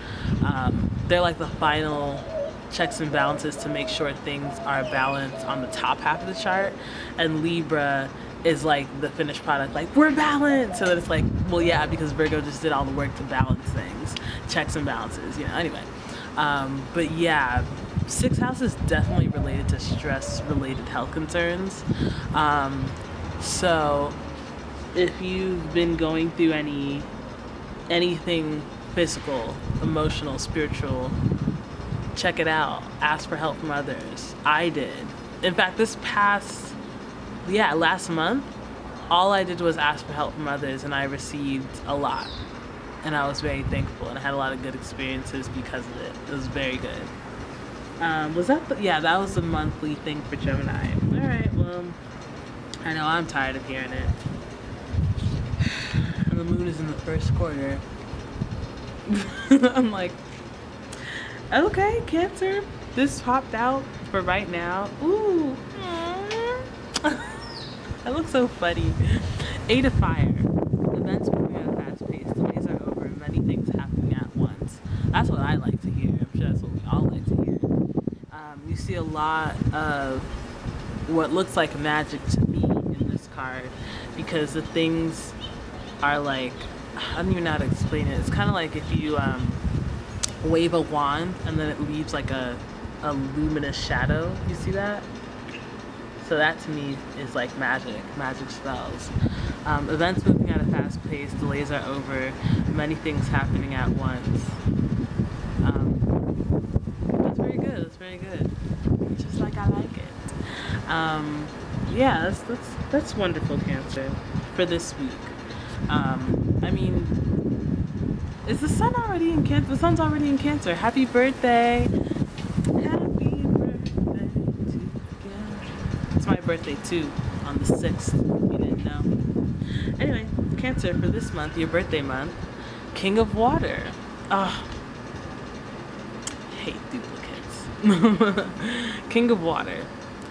They're like the final checks and balances to make sure things are balanced on the top half of the chart, and Libra is like the finished product, like we're balanced. So that it's like, well, yeah, because Virgo just did all the work to balance things, checks and balances, you know. Anyway, but yeah, 6th house is definitely related to stress-related health concerns. So if you've been going through anything physical, emotional, spiritual, check it out. Ask for help from others. I did. In fact, last month, all I did was ask for help from others, and I received a lot. And I was very thankful, and I had a lot of good experiences because of it. It was very good. That was the monthly thing for Gemini. All right, well, I know I'm tired of hearing it. And the moon is in the 1st quarter. I'm like, okay, Cancer, this popped out for right now. Ooh, I look so funny. 8 of Fire. Events moving at a fast pace. Delays are over and many things happening at once. That's what I like to hear. I'm sure that's what we all like to hear. You see a lot of what looks like magic to me in this card, because the things are like, I don't even know how to explain it. It's kind of like if you wave a wand and then it leaves like a luminous shadow. You see that? So that to me is like magic spells. Events moving at a fast pace, delays are over, many things happening at once. That's very good. Just like I like it. Yeah, that's wonderful, Cancer, for this week. I mean, is the sun already in Cancer? The sun's already in Cancer. Happy birthday. Happy birthday together. It's my birthday too, on the 6th. You didn't know. Anyway, Cancer, for this month, your birthday month, King of Water. Hate duplicates. King of Water.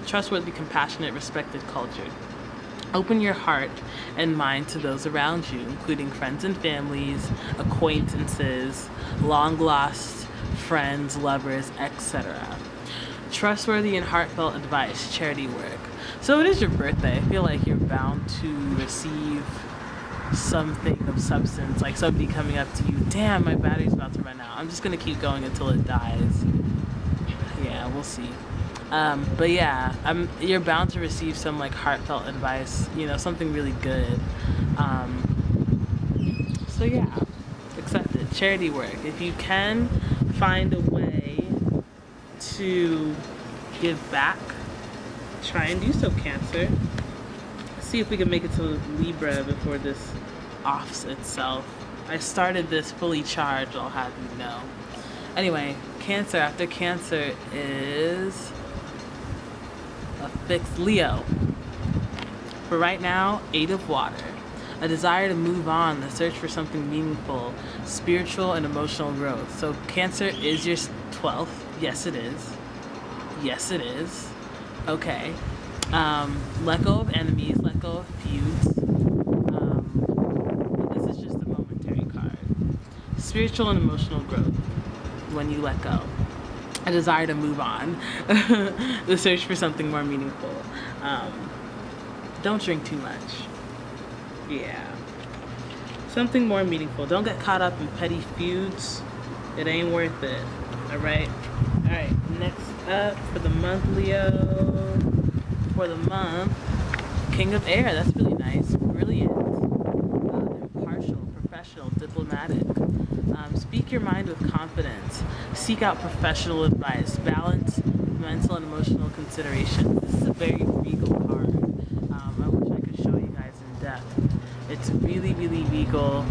Trustworthy, compassionate, respected, cultured. Open your heart and mind to those around you, including friends and families, acquaintances, long-lost friends, lovers, etc. Trustworthy and heartfelt advice, charity work. So it is your birthday. I feel like you're bound to receive something of substance, like somebody coming up to you, damn, my battery's about to run out. I'm just gonna keep going until it dies. Yeah, we'll see. But yeah, you're bound to receive some like heartfelt advice, you know, something really good. So yeah, accept it. Charity work. If you can find a way to give back, try and do so, Cancer. See if we can make it to Libra before this offs itself. I started this fully charged, I'll have you know. Anyway, Cancer, after Cancer is a fixed Leo. For right now, 8 of Water. A desire to move on, the search for something meaningful, spiritual and emotional growth. So Cancer is your 12th. Yes, it is. Yes, it is. Okay. Let go of enemies, let go of feuds. This is just a momentary card. Spiritual and emotional growth when you let go. A desire to move on. The search for something more meaningful. Don't drink too much. Yeah. Something more meaningful. Don't get caught up in petty feuds. It ain't worth it. Alright? Alright, next up for the month, Leo. For the month, King of Air. That's really nice. Brilliant. Impartial, professional, diplomatic. Speak your mind with confidence. Seek out professional advice. Balance mental and emotional considerations. This is a very regal card. I wish I could show you guys in depth. It's really, really regal.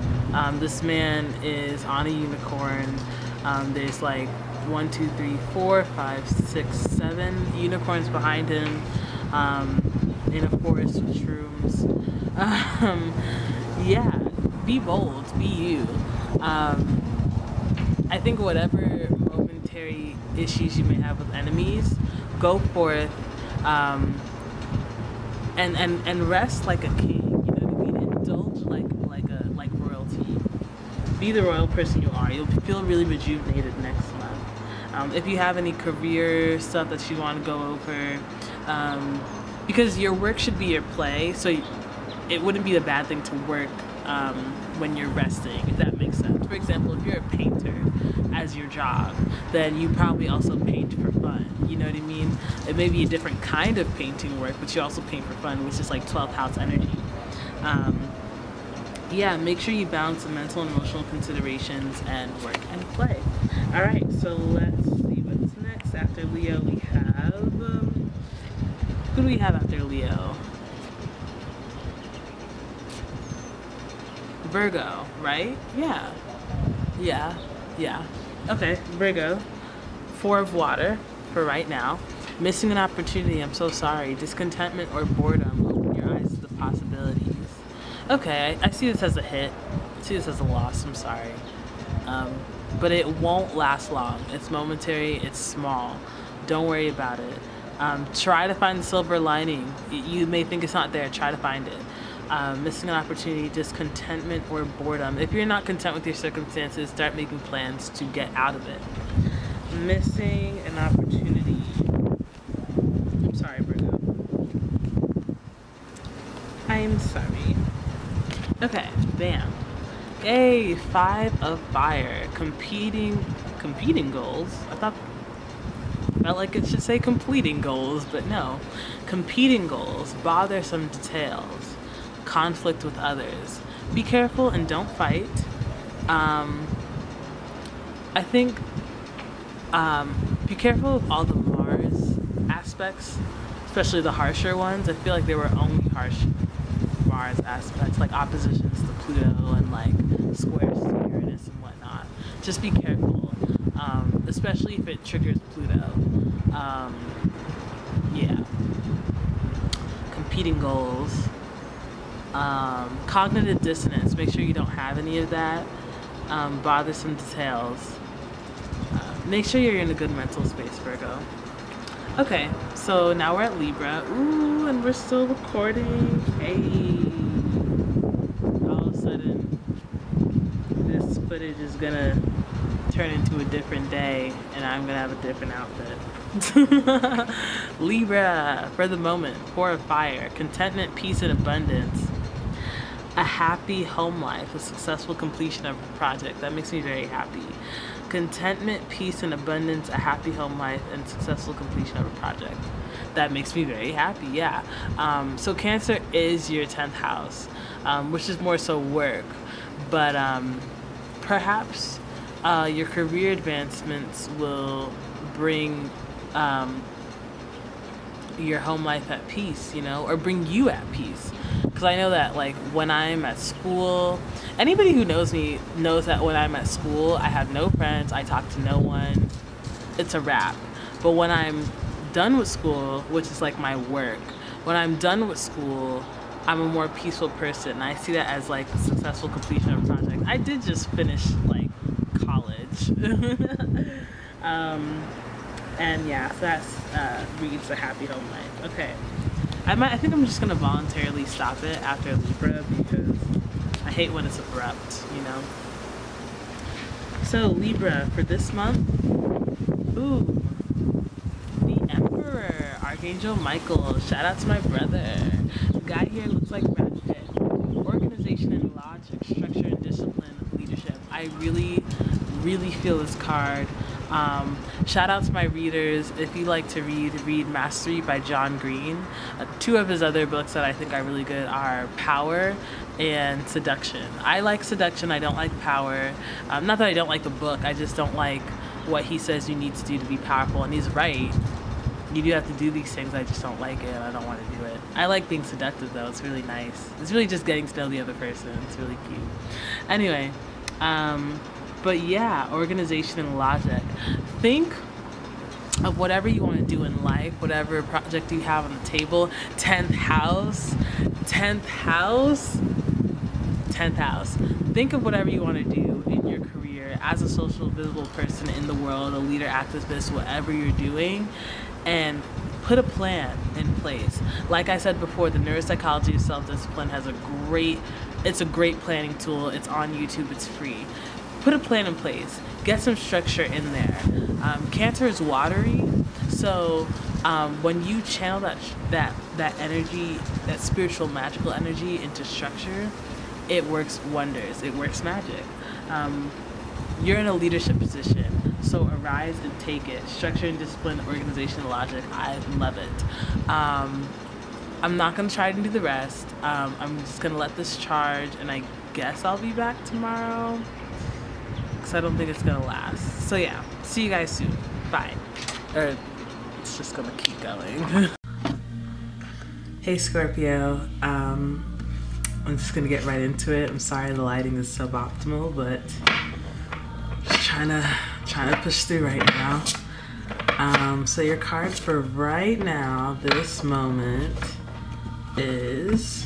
This man is on a unicorn. There's like 1, 2, 3, 4, 5, 6, 7 unicorns behind him, in a forest with shrooms. Yeah, be bold, be you. I think whatever momentary issues you may have with enemies, go forth, and rest like a king. You know what I mean? Indulge like royalty. Be the royal person you are. You'll feel really rejuvenated next month. If you have any career stuff that you want to go over, because your work should be your play, so it wouldn't be a bad thing to work when you're resting, if that makes sense. For example, if you're a painter as your job, then you probably also paint for fun. You know what I mean? It may be a different kind of painting work, but you also paint for fun, which is like 12th house energy. Yeah, make sure you balance the mental and emotional considerations and work and play. All right, so let's see what's next. After Leo, we have who do we have after Leo? Virgo, right? Yeah. Okay, Virgo. 4 of water for right now. Missing an opportunity, I'm so sorry. Discontentment or boredom, open your eyes to the possibilities. Okay, I see this as a hit. I see this as a loss, I'm sorry. But it won't last long. It's momentary, it's small. Don't worry about it. Try to find the silver lining. You may think it's not there, try to find it. Missing an opportunity, discontentment, or boredom. If you're not content with your circumstances, start making plans to get out of it. Missing an opportunity. I'm sorry, Virgo. I'm sorry. Okay, bam. Yay, 5 of fire. Competing goals. Felt like it should say completing goals, but no. Competing goals, bothersome details, conflict with others. Be careful and don't fight. I think be careful of all the Mars aspects, especially the harsher ones. I feel like there were only harsh Mars aspects, like oppositions to Pluto and like squares to Uranus and whatnot. Just be careful, especially if it triggers Pluto. Yeah. Competing goals. Cognitive dissonance. Make sure you don't have any of that. Bothersome details. Make sure you're in a good mental space, Virgo. Okay, so now we're at Libra. Ooh, and we're still recording. Hey. All of a sudden, this footage is gonna turn into a different day, and I'm gonna have a different outfit. Libra, for the moment, 4 of fire. Contentment, peace, and abundance. A happy home life, a successful completion of a project. That makes me very happy. Contentment, peace, and abundance, a happy home life, and successful completion of a project. That makes me very happy, yeah. So Cancer is your 10th house, which is more so work. But perhaps your career advancements will bring your home life at peace, you know, or bring you at peace. Because I know that, like, when I'm at school, anybody who knows me knows that when I'm at school, I have no friends, I talk to no one, it's a wrap. But when I'm done with school, which is like my work, when I'm done with school, I'm a more peaceful person. And I see that as like the successful completion of a project. I did just finish like college. And yeah, so that's reads a happy home life. Okay. I think I'm just gonna voluntarily stop it after Libra because I hate when it's abrupt, you know. So Libra for this month, ooh, the Emperor, Archangel Michael. Shout out to my brother. The guy here looks like Brad Pitt. Organization and logic, structure and discipline, leadership. I really feel this card. Shout out to my readers. If you like to read Mastery by John Green. 2 of his other books that I think are really good are Power and Seduction. I like Seduction, I don't like Power. Not that I don't like the book, I just don't like what he says you need to do to be powerful, and he's right. you do have to do these things. I just don't like it. I don't want to do it. I like being seductive though. It's really nice. It's really just getting to know the other person. It's really cute. Anyway, but yeah, organization and logic. Think of whatever you want to do in life, whatever project you have on the table. 10th house. Think of whatever you want to do in your career as a social visible person in the world, a leader, activist, whatever you're doing, and put a plan in place. Like I said before, the neuropsychology of self-discipline has it's a great planning tool. It's on YouTube, it's free. Put a plan in place. Get some structure in there. Cancer is watery, so when you channel that energy, that spiritual, magical energy into structure, it works wonders. It works magic. You're in a leadership position, so arise and take it. Structure and discipline, organization, and logic. I love it. I'm not gonna try to do the rest. I'm just gonna let this charge, and I guess I'll be back tomorrow, because I don't think it's gonna last. So yeah, see you guys soon. Bye. Or it's just gonna keep going. Hey Scorpio. I'm just gonna get right into it. I'm sorry the lighting is suboptimal, but just trying to push through right now. So your card for right now, this moment, is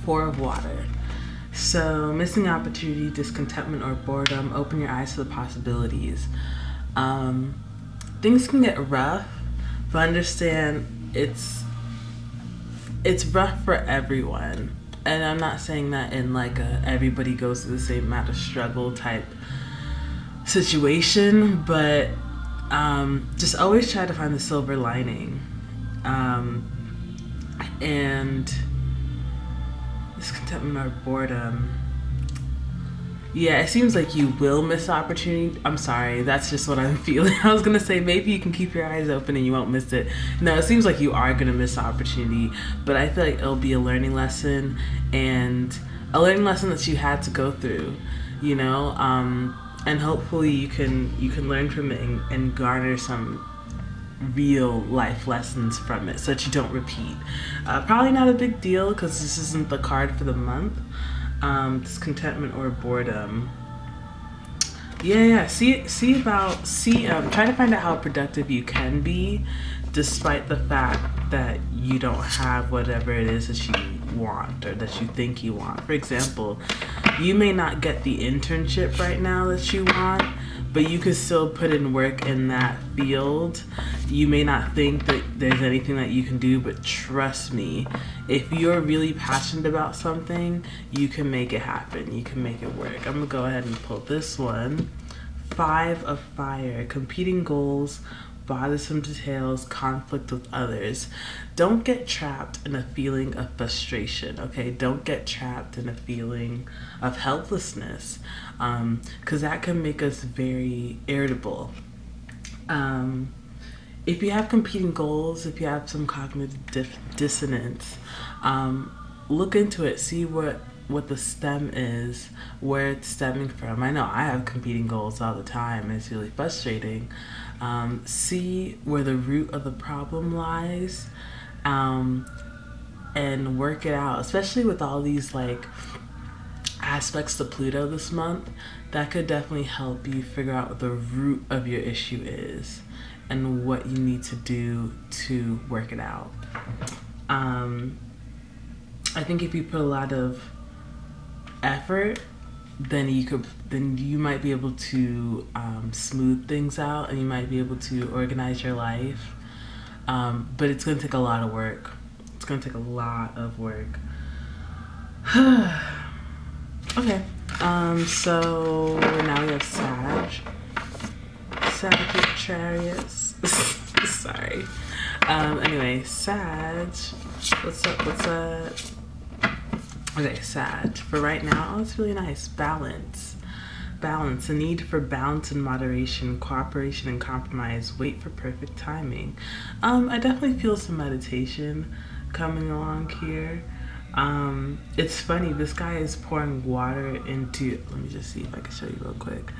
Four of Water. So missing opportunity, discontentment, or boredom. Open your eyes to the possibilities. Things can get rough, but understand it's rough for everyone. And I'm not saying that in like a everybody goes through the same amount of struggle type situation, but just always try to find the silver lining. And discontentment or boredom. Yeah, it seems like you will miss opportunity. I'm sorry, that's just what I'm feeling. I was gonna say maybe you can keep your eyes open and you won't miss it. No, it seems like you are gonna miss opportunity, but I feel like it'll be a learning lesson, and a learning lesson that you had to go through, you know, and hopefully you can learn from it and garner some real life lessons from it so that you don't repeat. Probably not a big deal because this isn't the card for the month. Discontentment or boredom. Yeah. Try to find out how productive you can be despite the fact that you don't have whatever it is that you want or that you think you want. For example, you may not get the internship right now that you want, but you could still put in work in that field. You may not think that there's anything that you can do, but trust me, if you're really passionate about something, you can make it happen. You can make it work. I'm gonna go ahead and pull this one. Five of Fire, competing goals, bothersome details, conflict with others. Don't get trapped in a feeling of frustration, okay? Don't get trapped in a feeling of helplessness, because that can make us very irritable. If you have competing goals, if you have some cognitive dissonance, look into it, see what the stem is, where it's stemming from. I know I have competing goals all the time, and it's really frustrating. See where the root of the problem lies, and work it out, especially with all these like aspects to Pluto this month. That could definitely help you figure out what the root of your issue is and what you need to do to work it out. I think if you put a lot of effort, then you might be able to smooth things out, and you might be able to organize your life. But it's gonna take a lot of work. It's gonna take a lot of work. Okay, so now we have Sagittarius. Sorry. Anyway, Sag. What's up? Okay, Sag. For right now, it's really nice. Balance. A need for balance and moderation, cooperation and compromise. Wait for perfect timing. I definitely feel some meditation coming along here. It's funny, this guy is pouring water into, let me just see if I can show you real quick.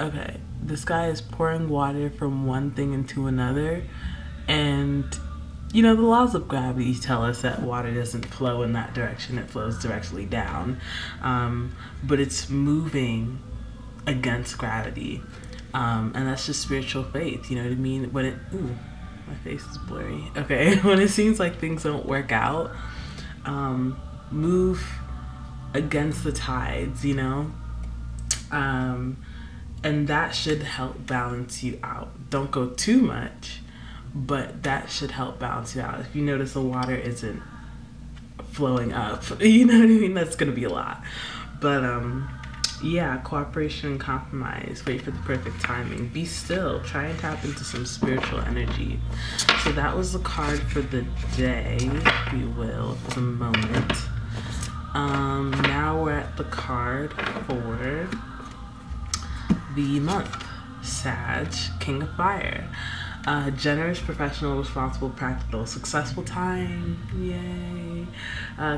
Okay, this guy is pouring water from one thing into another, and you know, the laws of gravity tell us that water doesn't flow in that direction, it flows directly down. But it's moving against gravity. And that's just spiritual faith, you know what I mean? When it, ooh, my face is blurry. Okay, when it seems like things don't work out, move against the tides, you know? And that should help balance you out. Don't go too much, but that should help balance you out. If you notice the water isn't flowing up, you know what I mean? That's gonna be a lot. But yeah, cooperation and compromise. Wait for the perfect timing. Be still. Try and tap into some spiritual energy. So that was the card for the day, if you will, for the moment. Now we're at the card for the month. Sag, King of Fire. Generous, professional, responsible, practical, successful time, yay.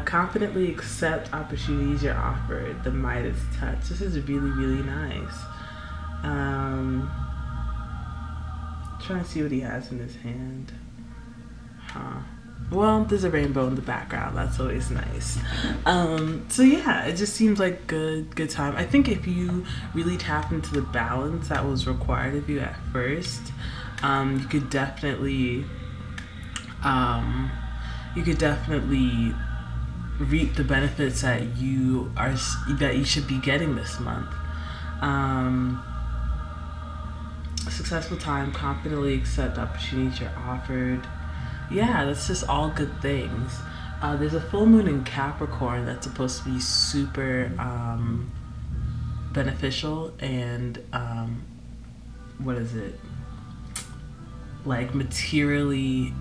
Confidently accept opportunities you're offered, the Midas touch. This is really, really nice. Trying to see what he has in his hand. Well, there's a rainbow in the background. That's always nice. So yeah, it just seems like good time. I think if you really tap into the balance that was required of you at first, you could definitely reap the benefits that you should be getting this month. Successful time, confidently accept opportunities you're offered. Yeah, that's just all good things. There's a full moon in Capricorn that's supposed to be super beneficial and what is it? Like materially,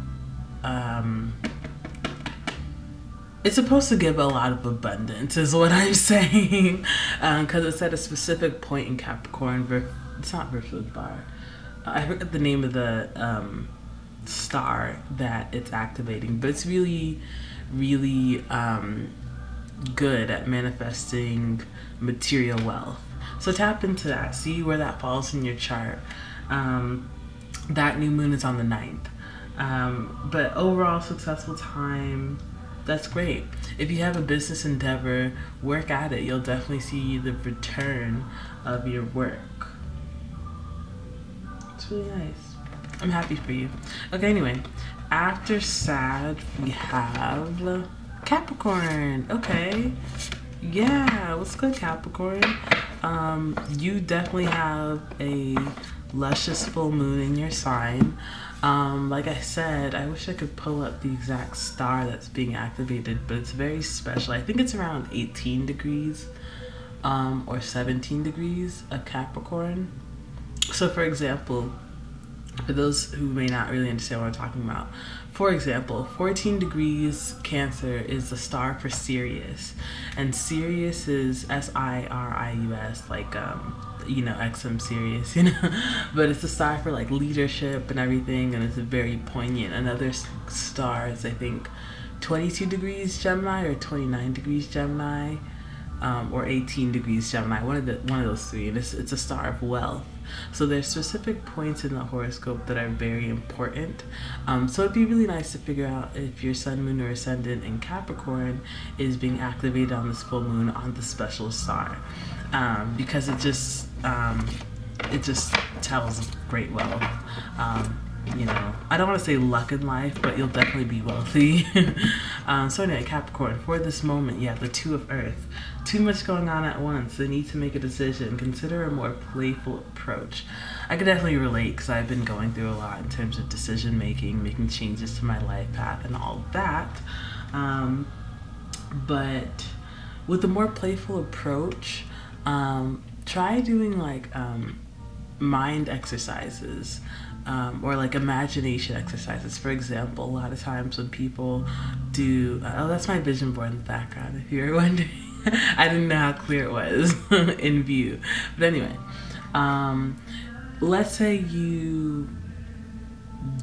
it's supposed to give a lot of abundance is what I'm saying, because it's at a specific point in Capricorn. It's not virtual bar. I forget the name of the star that it's activating, but it's really good at manifesting material wealth. So tap into that, see where that falls in your chart. That new moon is on the 9th. But overall successful time, that's great. If you have a business endeavor, work at it. You'll definitely see the return of your work. It's really nice. I'm happy for you. Okay, anyway, after Sag, we have Capricorn. Okay. Yeah, what's good, Capricorn? You definitely have a luscious full moon in your sign. Like I said, I wish I could pull up the exact star that's being activated, but it's very special. I think it's around 18 degrees or 17 degrees of Capricorn. So for example, for those who may not really understand what I'm talking about, for example, 14 degrees Cancer is the star for Sirius, and Sirius is S-I-R-I-U-S, like you know, XM Sirius, you know, but it's a star for like leadership and everything, and it's very poignant. Another star is, I think, 22 degrees Gemini or 29 degrees Gemini, or 18 degrees Gemini, one of those three, and it's a star of wealth. So there's specific points in the horoscope that are very important. So it'd be really nice to figure out if your sun, moon, or ascendant in Capricorn is being activated on this full moon on the special star, because it just tells great wealth. You know, I don't want to say luck in life, but you'll definitely be wealthy. So anyway, Capricorn, for this moment, you have the Two of Earth. Too much going on at once. The need to make a decision. Consider a more playful approach. I could definitely relate because I've been going through a lot in terms of decision making, making changes to my life path and all of that. But with a more playful approach, try doing like mind exercises. Or like imagination exercises. For example, a lot of times when people do, oh, that's my vision board in the background, if you were wondering. I didn't know how clear it was in view. But anyway, let's say you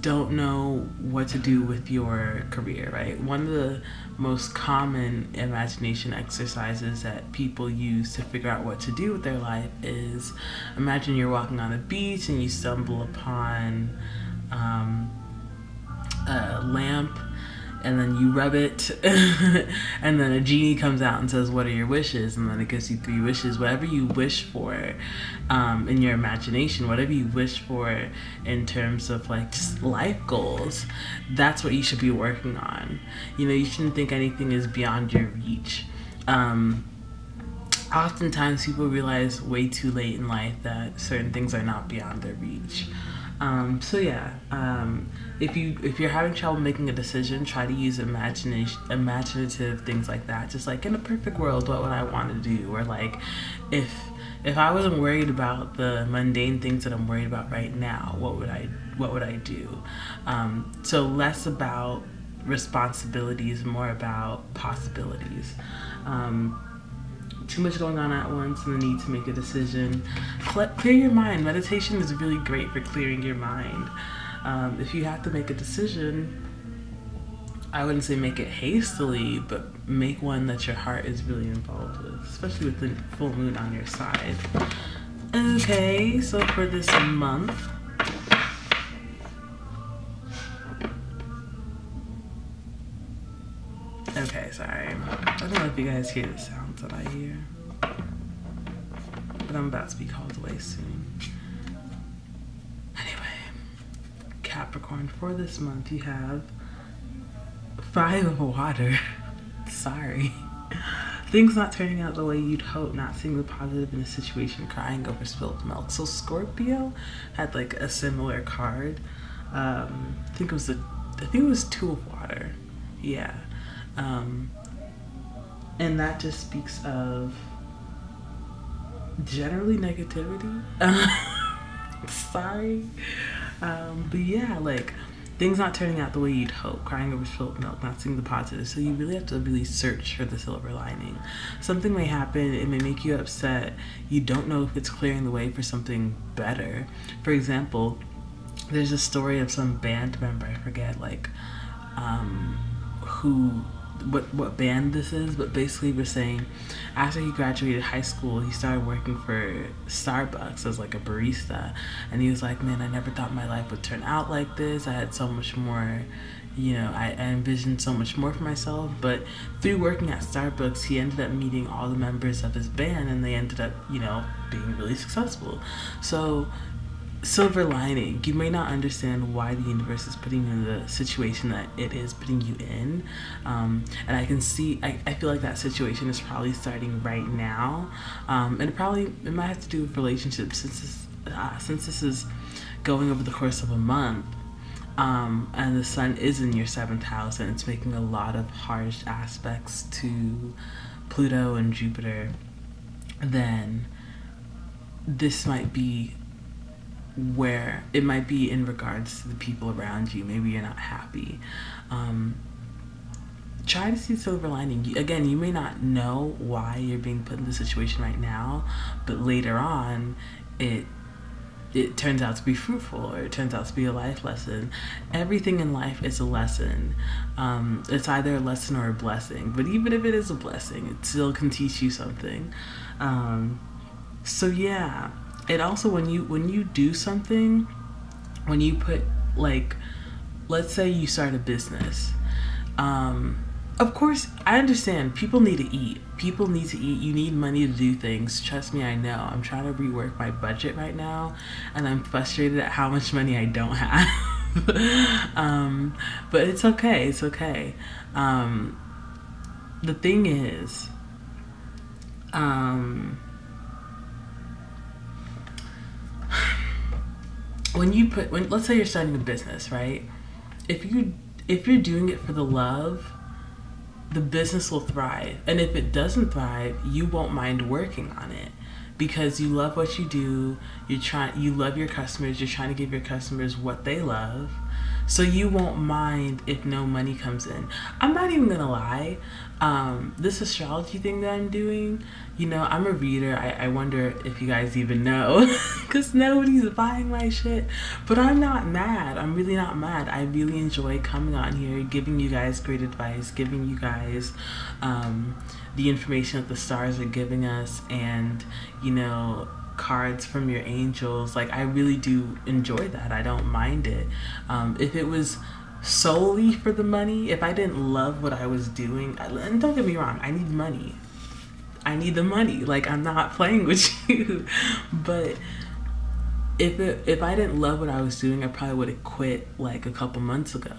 don't know what to do with your career, right? One of the most common imagination exercises that people use to figure out what to do with their life is, imagine you're walking on a beach and you stumble upon a lamp, and then you rub it and then a genie comes out and says, what are your wishes? And then it gives you 3 wishes. Whatever you wish for in your imagination, whatever you wish for in terms of like just life goals, that's what you should be working on. You know, you shouldn't think anything is beyond your reach. Oftentimes people realize way too late in life that certain things are not beyond their reach. So yeah, if you're having trouble making a decision, try to use imaginative things like that. Just like, in a perfect world, what would I want to do? Or like, if I wasn't worried about the mundane things that I'm worried about right now, what would I do? So less about responsibilities, more about possibilities. Too much going on at once and the need to make a decision. Clear your mind. Meditation is really great for clearing your mind. If you have to make a decision, I wouldn't say make it hastily, but make one that your heart is really involved with, especially with the full moon on your side. Okay, so for this month, okay, sorry. I don't know if you guys hear the sounds that I hear, but I'm about to be called away soon. Anyway, Capricorn, for this month, you have 5 of water. Sorry. Things not turning out the way you'd hope, not seeing the positive in a situation, crying over spilled milk. So Scorpio had like a similar card. I think it was 2 of water. Yeah. And that just speaks of generally negativity. Sorry. But yeah, like things not turning out the way you'd hope, crying over spilled milk, not seeing the positive. So you really have to really search for the silver lining. Something may happen, it may make you upset. You don't know if it's clearing the way for something better. For example, there's a story of some band member, I forget like what band this is, but basically we're saying after he graduated high school, he started working for Starbucks as like a barista, and he was like, man, I never thought my life would turn out like this. I had so much more, you know, I envisioned so much more for myself. But through working at Starbucks, he ended up meeting all the members of his band, and they ended up, you know, being really successful. So silver lining, you may not understand why the universe is putting you in the situation that it is putting you in, and I can see, I feel like that situation is probably starting right now, and it might have to do with relationships, since this is going over the course of a month, and the sun is in your 7th house, and it's making a lot of harsh aspects to Pluto and Jupiter. Then this might be where it might be in regards to the people around you. Maybe you're not happy. Try to see silver lining. Again, you may not know why you're being put in this situation right now, but later on it turns out to be fruitful, or it turns out to be a life lesson. Everything in life is a lesson. It's either a lesson or a blessing, but even if it is a blessing, it still can teach you something. So yeah. It also, when you do something, when you put, like, let's say you start a business, of course, I understand people need to eat. People need to eat. You need money to do things. Trust me, I know. I'm trying to rework my budget right now, and I'm frustrated at how much money I don't have. But it's okay. It's okay. The thing is, let's say you're starting a business, right? If you're doing it for the love, the business will thrive. And if it doesn't thrive, you won't mind working on it, because you love what you do. You love your customers. You're trying to give your customers what they love. So you won't mind if no money comes in. I'm not even gonna lie. This astrology thing that I'm doing, you know, I'm a reader. I wonder if you guys even know, because nobody's buying my shit. But I'm not mad. I'm really not mad. I really enjoy coming on here, giving you guys great advice, giving you guys the information that the stars are giving us, and, you know, cards from your angels. Like, I really do enjoy that. I don't mind it. If it was solely for the money, if I didn't love what I was doing, and don't get me wrong, I need money. I need the money. Like, I'm not playing with you. But if I didn't love what I was doing, I probably would have quit like a couple months ago,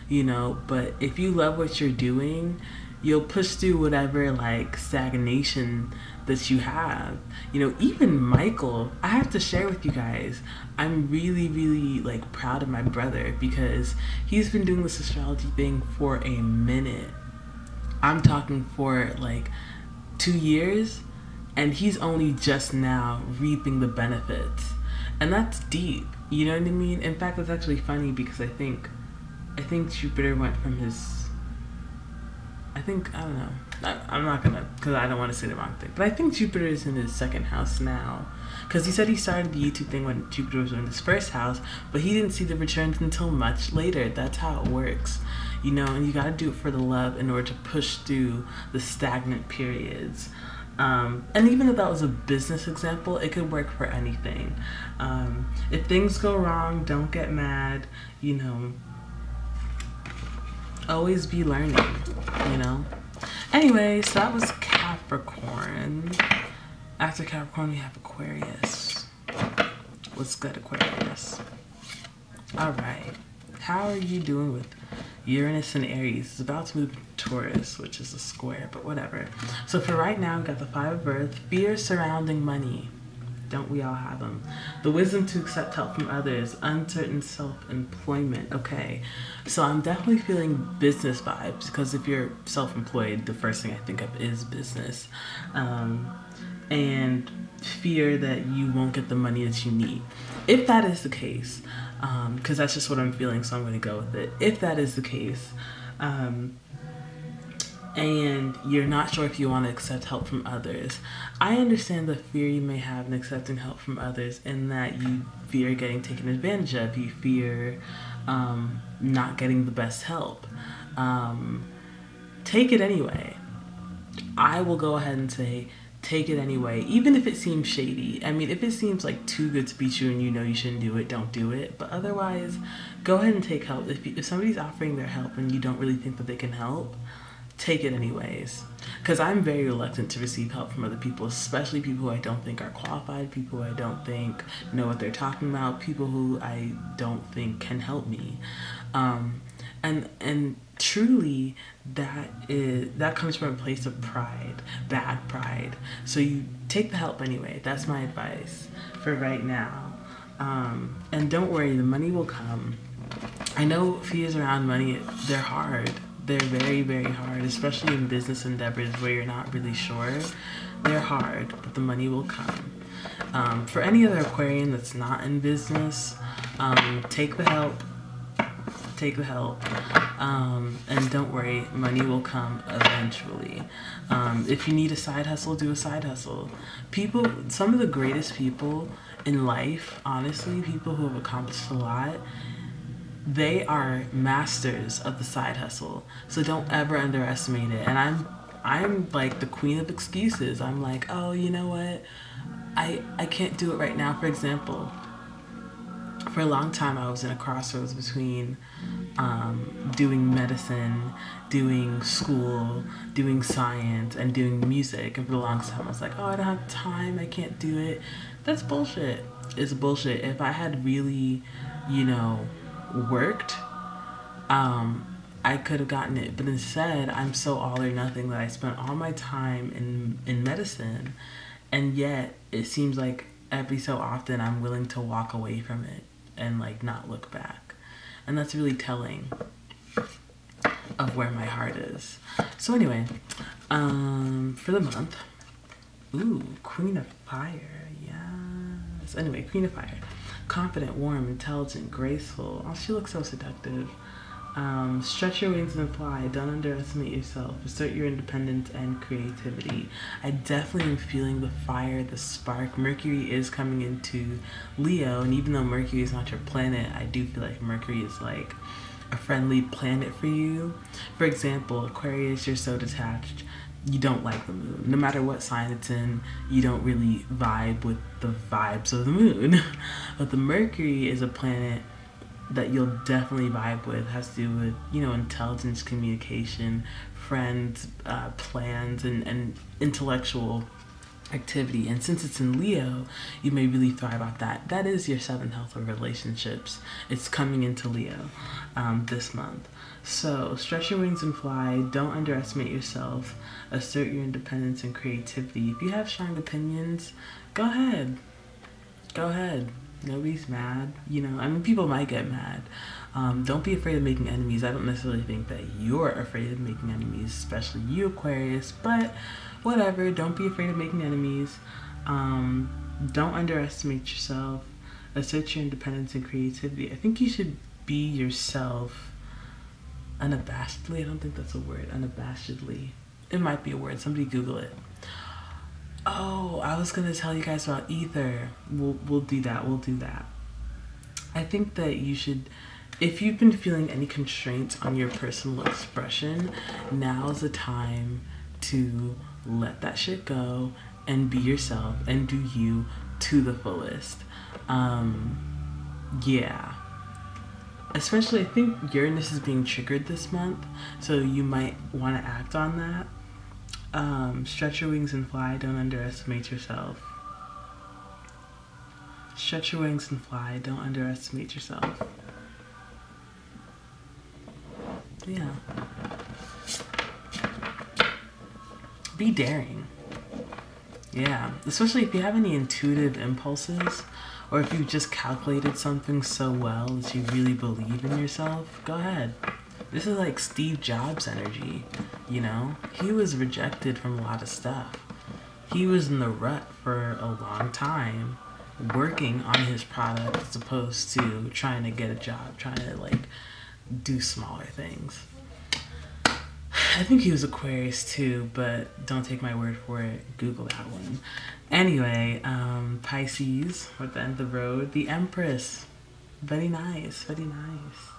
you know. But if you love what you're doing, you'll push through whatever like stagnation that you have. You know, even Michael, I have to share with you guys, I'm really, really like proud of my brother, because he's been doing this astrology thing for a minute. I'm talking for like 2 years, and he's only just now reaping the benefits. And that's deep, you know what I mean? In fact, it's actually funny, because I think Jupiter went from his, I don't know. I'm not gonna, because I don't want to say the wrong thing. But I think Jupiter is in his second house now. Because he said he started the YouTube thing when Jupiter was in his first house, but he didn't see the returns until much later. That's how it works. You know, and you gotta do it for the love in order to push through the stagnant periods. And even if that was a business example, it could work for anything. If things go wrong, don't get mad, you know. Always be learning, you know. Anyway, so that was Capricorn. After Capricorn, we have Aquarius. What's good, Aquarius? All right. How are you doing with Uranus and Aries? It's about to move to Taurus, which is a square, but whatever. So for right now, we've got the Five of Earth, fear surrounding money. Don't we all have them? The wisdom to accept help from others, uncertain self-employment. Okay, so I'm definitely feeling business vibes, because if you're self-employed, the first thing I think of is business. And fear that you won't get the money that you need. If that is the case, because that's just what I'm feeling, so I'm going to go with it. If that is the case, and you're not sure if you want to accept help from others, I understand the fear you may have in accepting help from others, in that you fear getting taken advantage of, you fear not getting the best help. Take it anyway. I will go ahead and say, take it anyway, even if it seems shady. I mean, if it seems like too good to be true and you know you shouldn't do it, don't do it. But otherwise, go ahead and take help. If somebody's offering their help and you don't really think that they can help, take it anyways. Because I'm very reluctant to receive help from other people, especially people who I don't think are qualified, people who I don't think know what they're talking about, people who I don't think can help me. And truly, that comes from a place of pride, bad pride. So you take the help anyway. That's my advice for right now. And don't worry, the money will come. I know fears around money, they're hard. They're very, very hard, especially in business endeavors where you're not really sure. They're hard, but the money will come. For any other Aquarian that's not in business, take the help. Take the help. And don't worry, money will come eventually. If you need a side hustle, do a side hustle. Some of the greatest people in life, honestly, people who have accomplished a lot, they are masters of the side hustle. So don't ever underestimate it. And I'm like the queen of excuses. I'm like, oh, you know what? I can't do it right now. For example, for a long time I was in a crossroads between doing medicine, doing school, doing science, and doing music. And for the longest time I was like, oh, I don't have time, I can't do it. That's bullshit. It's bullshit. If I had really, you know, worked, I could have gotten it. But instead, I'm so all or nothing that I spent all my time in medicine, and yet it seems like every so often I'm willing to walk away from it and like not look back. And that's really telling of where my heart is. So anyway, for the month, ooh, Queen of Fire, yes. Anyway, Queen of Fire. confident, warm, intelligent, graceful. Oh, she looks so seductive. Stretch your wings and fly. Don't underestimate yourself. Assert your independence and creativity. I definitely am feeling the fire, the spark. Mercury is coming into Leo, and even though Mercury is not your planet, I do feel like Mercury is like a friendly planet for you. For example, Aquarius, you're so detached. You don't like the moon. No matter what sign it's in, you don't really vibe with the vibes of the moon. But the Mercury is a planet that you'll definitely vibe with. It has to do with, you know, intelligence, communication, friends, plans, and intellectual activity. And since it's in Leo, you may really thrive off that. That is your seventh house of relationships. It's coming into Leo this month. So stretch your wings and fly. Don't underestimate yourself. Assert your independence and creativity. If you have strong opinions, go ahead. Go ahead. Nobody's mad. You know, I mean, people might get mad. Don't be afraid of making enemies. I don't necessarily think that you're afraid of making enemies, especially you, Aquarius, but whatever. Don't be afraid of making enemies. Don't underestimate yourself. Assert your independence and creativity. I think you should be yourself unabashedly. I don't think that's a word. Unabashedly. It might be a word. Somebody Google it. Oh, I was gonna tell you guys about ether. We'll do that. We'll do that. I think that you should, if you've been feeling any constraints on your personal expression, now's the time to let that shit go and be yourself and do you to the fullest. Yeah. Especially, I think Uranus is being triggered this month, so you might want to act on that. Stretch your wings and fly. Don't underestimate yourself. Stretch your wings and fly. Don't underestimate yourself. Yeah. Be daring. Yeah. Especially if you have any intuitive impulses, or if you've just calculated something so well that you really believe in yourself, go ahead. This is like Steve Jobs energy, you know? He was rejected from a lot of stuff. He was in the rut for a long time, working on his product as opposed to trying to get a job, trying to like do smaller things. I think he was Aquarius too, but don't take my word for it. Google that one. Anyway, Pisces, we're at the end of the road. The Empress, very nice, very nice.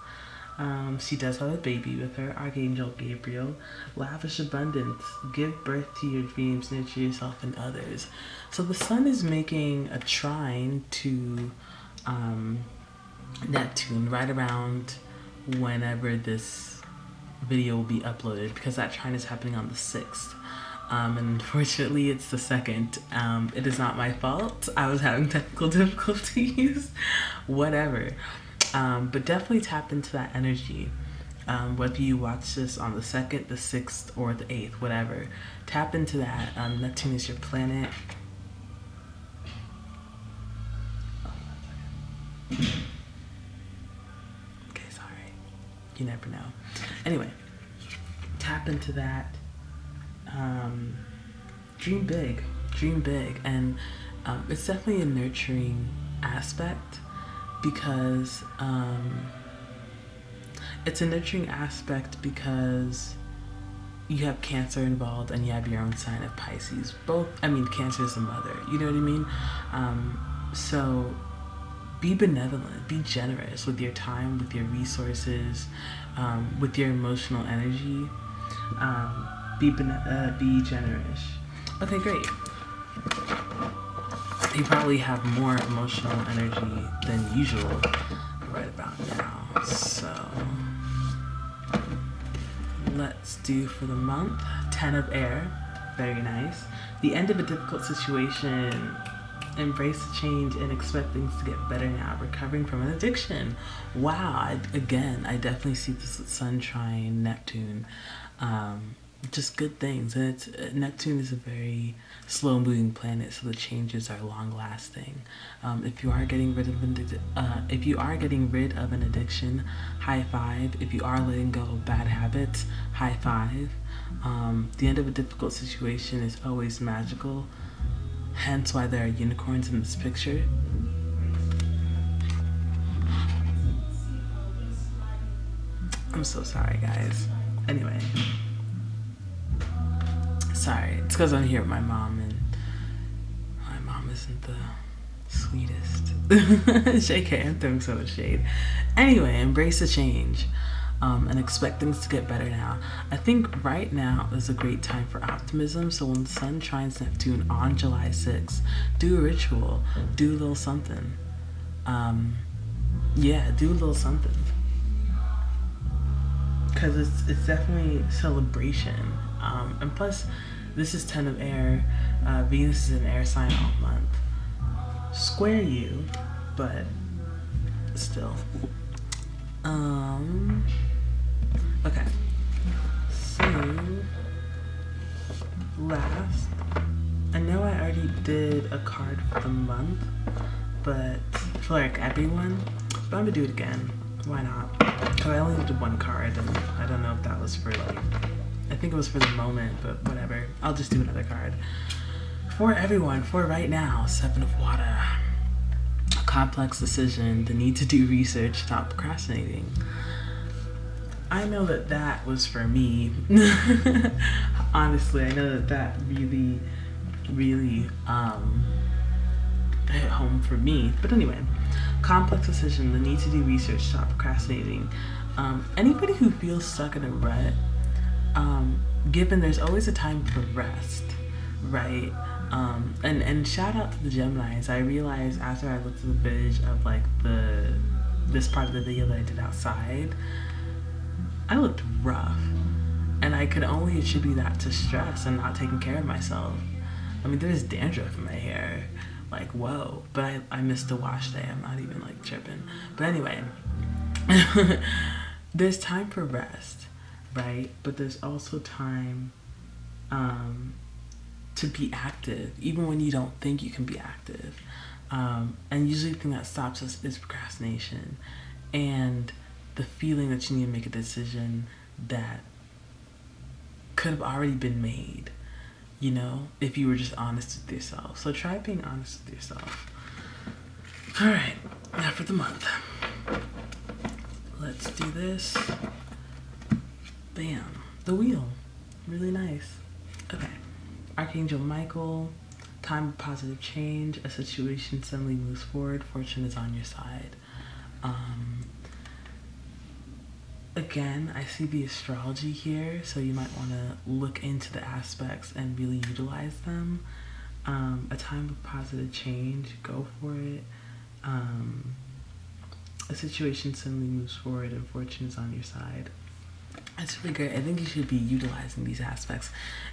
She does have a baby with her, Archangel Gabriel. Lavish abundance, give birth to your dreams, nurture yourself and others. So the sun is making a trine to Neptune right around whenever this video will be uploaded, because that trine is happening on the 6th. And unfortunately it's the 2nd. It is not my fault. I was having technical difficulties. Whatever. But definitely tap into that energy. Whether you watch this on the 2nd, the 6th, or the 8th, whatever. Tap into that. Neptune is your planet. Okay, sorry. You never know. Anyway, tap into that. Dream big. Dream big. And it's definitely a nurturing aspect, because it's a nurturing aspect because you have Cancer involved and you have your own sign of Pisces. Both, I mean, Cancer is the mother, you know what I mean? So be benevolent, be generous with your time, with your resources, with your emotional energy. Be generous. Okay, great. You probably have more emotional energy than usual right about now. So let's do for the month 10 of air. Very nice. The end of a difficult situation. Embrace the change and expect things to get better now. Recovering from an addiction. Wow. Again, I definitely see this Sun trine Neptune. Just good things. And it's Neptune is a very slow moving planet, so the changes are long lasting. If you are getting rid of an addiction, high five. If you are letting go of bad habits, high five. The end of a difficult situation is always magical, hence why there are unicorns in this picture. I'm so sorry, guys. Anyway. Sorry, it's because I'm here with my mom, and my mom isn't the sweetest. JK, I'm throwing so much shade. Anyway, embrace the change. And expect things to get better now. I think right now is a great time for optimism. So when the sun trines Neptune on July 6th, do a ritual, do a little something. Yeah, do a little something. Because it's definitely celebration. And plus, this is 10 of air. Venus is an air sign all month. Square you, but still. Okay, so last, I know I already did a card for the month, but for like everyone, but I'm gonna do it again. Why not? Because I only did one card, and I don't know if that was for like, I think it was for the moment, but whatever. I'll just do another card. For everyone, for right now, 7 of Water. A complex decision, the need to do research, stop procrastinating. I know that that was for me. Honestly, I know that that really, really hit home for me. But anyway, complex decision, the need to do research, stop procrastinating. Anybody who feels stuck in a rut, given there's always a time for rest, right? And shout out to the Geminis. I realized after I looked at the footage of like this part of the video that I did outside, I looked rough, and I could only attribute that to stress and not taking care of myself. I mean, there's dandruff in my hair, like whoa, but I missed a wash day. I'm not even like tripping. But anyway, there's time for rest, right? But there's also time to be active, even when you don't think you can be active. And usually the thing that stops us is procrastination, and the feeling that you need to make a decision that could have already been made, you know, if you were just honest with yourself. So try being honest with yourself. All right, now for the month. Let's do this. Bam, the wheel, really nice. Okay, Archangel Michael, time of positive change, a situation suddenly moves forward, fortune is on your side. Again, I see the astrology here, so you might want to look into the aspects and really utilize them. A time of positive change, go for it. A situation suddenly moves forward and fortune is on your side. It's really great. I think you should be utilizing these aspects.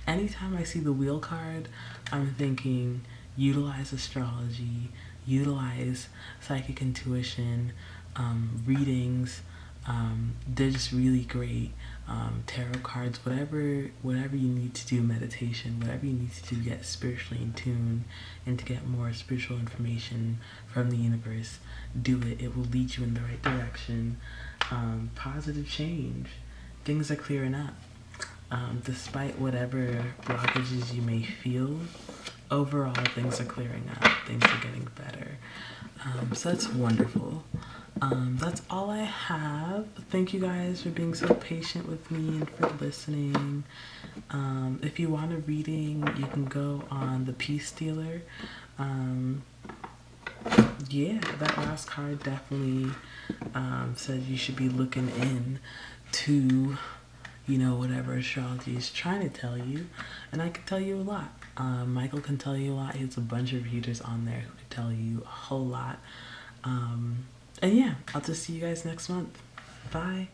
Anytime I see the wheel card, I'm thinking utilize astrology, utilize psychic intuition, readings. They're just really great. Tarot cards, whatever you need to do, meditation, whatever you need to do, get spiritually in tune and to get more spiritual information from the universe, do it. It will lead you in the right direction. Positive change. Things are clearing up. Despite whatever blockages you may feel, overall things are clearing up. Things are getting better. So that's wonderful. That's all I have. Thank you guys for being so patient with me and for listening. If you want a reading, you can go on the Peace Dealer. Yeah, that last card definitely says you should be looking in to, you know, whatever astrology is trying to tell you. And I can tell you a lot. Michael can tell you a lot. He has a bunch of readers on there who can tell you a whole lot. And yeah, I'll just see you guys next month. Bye.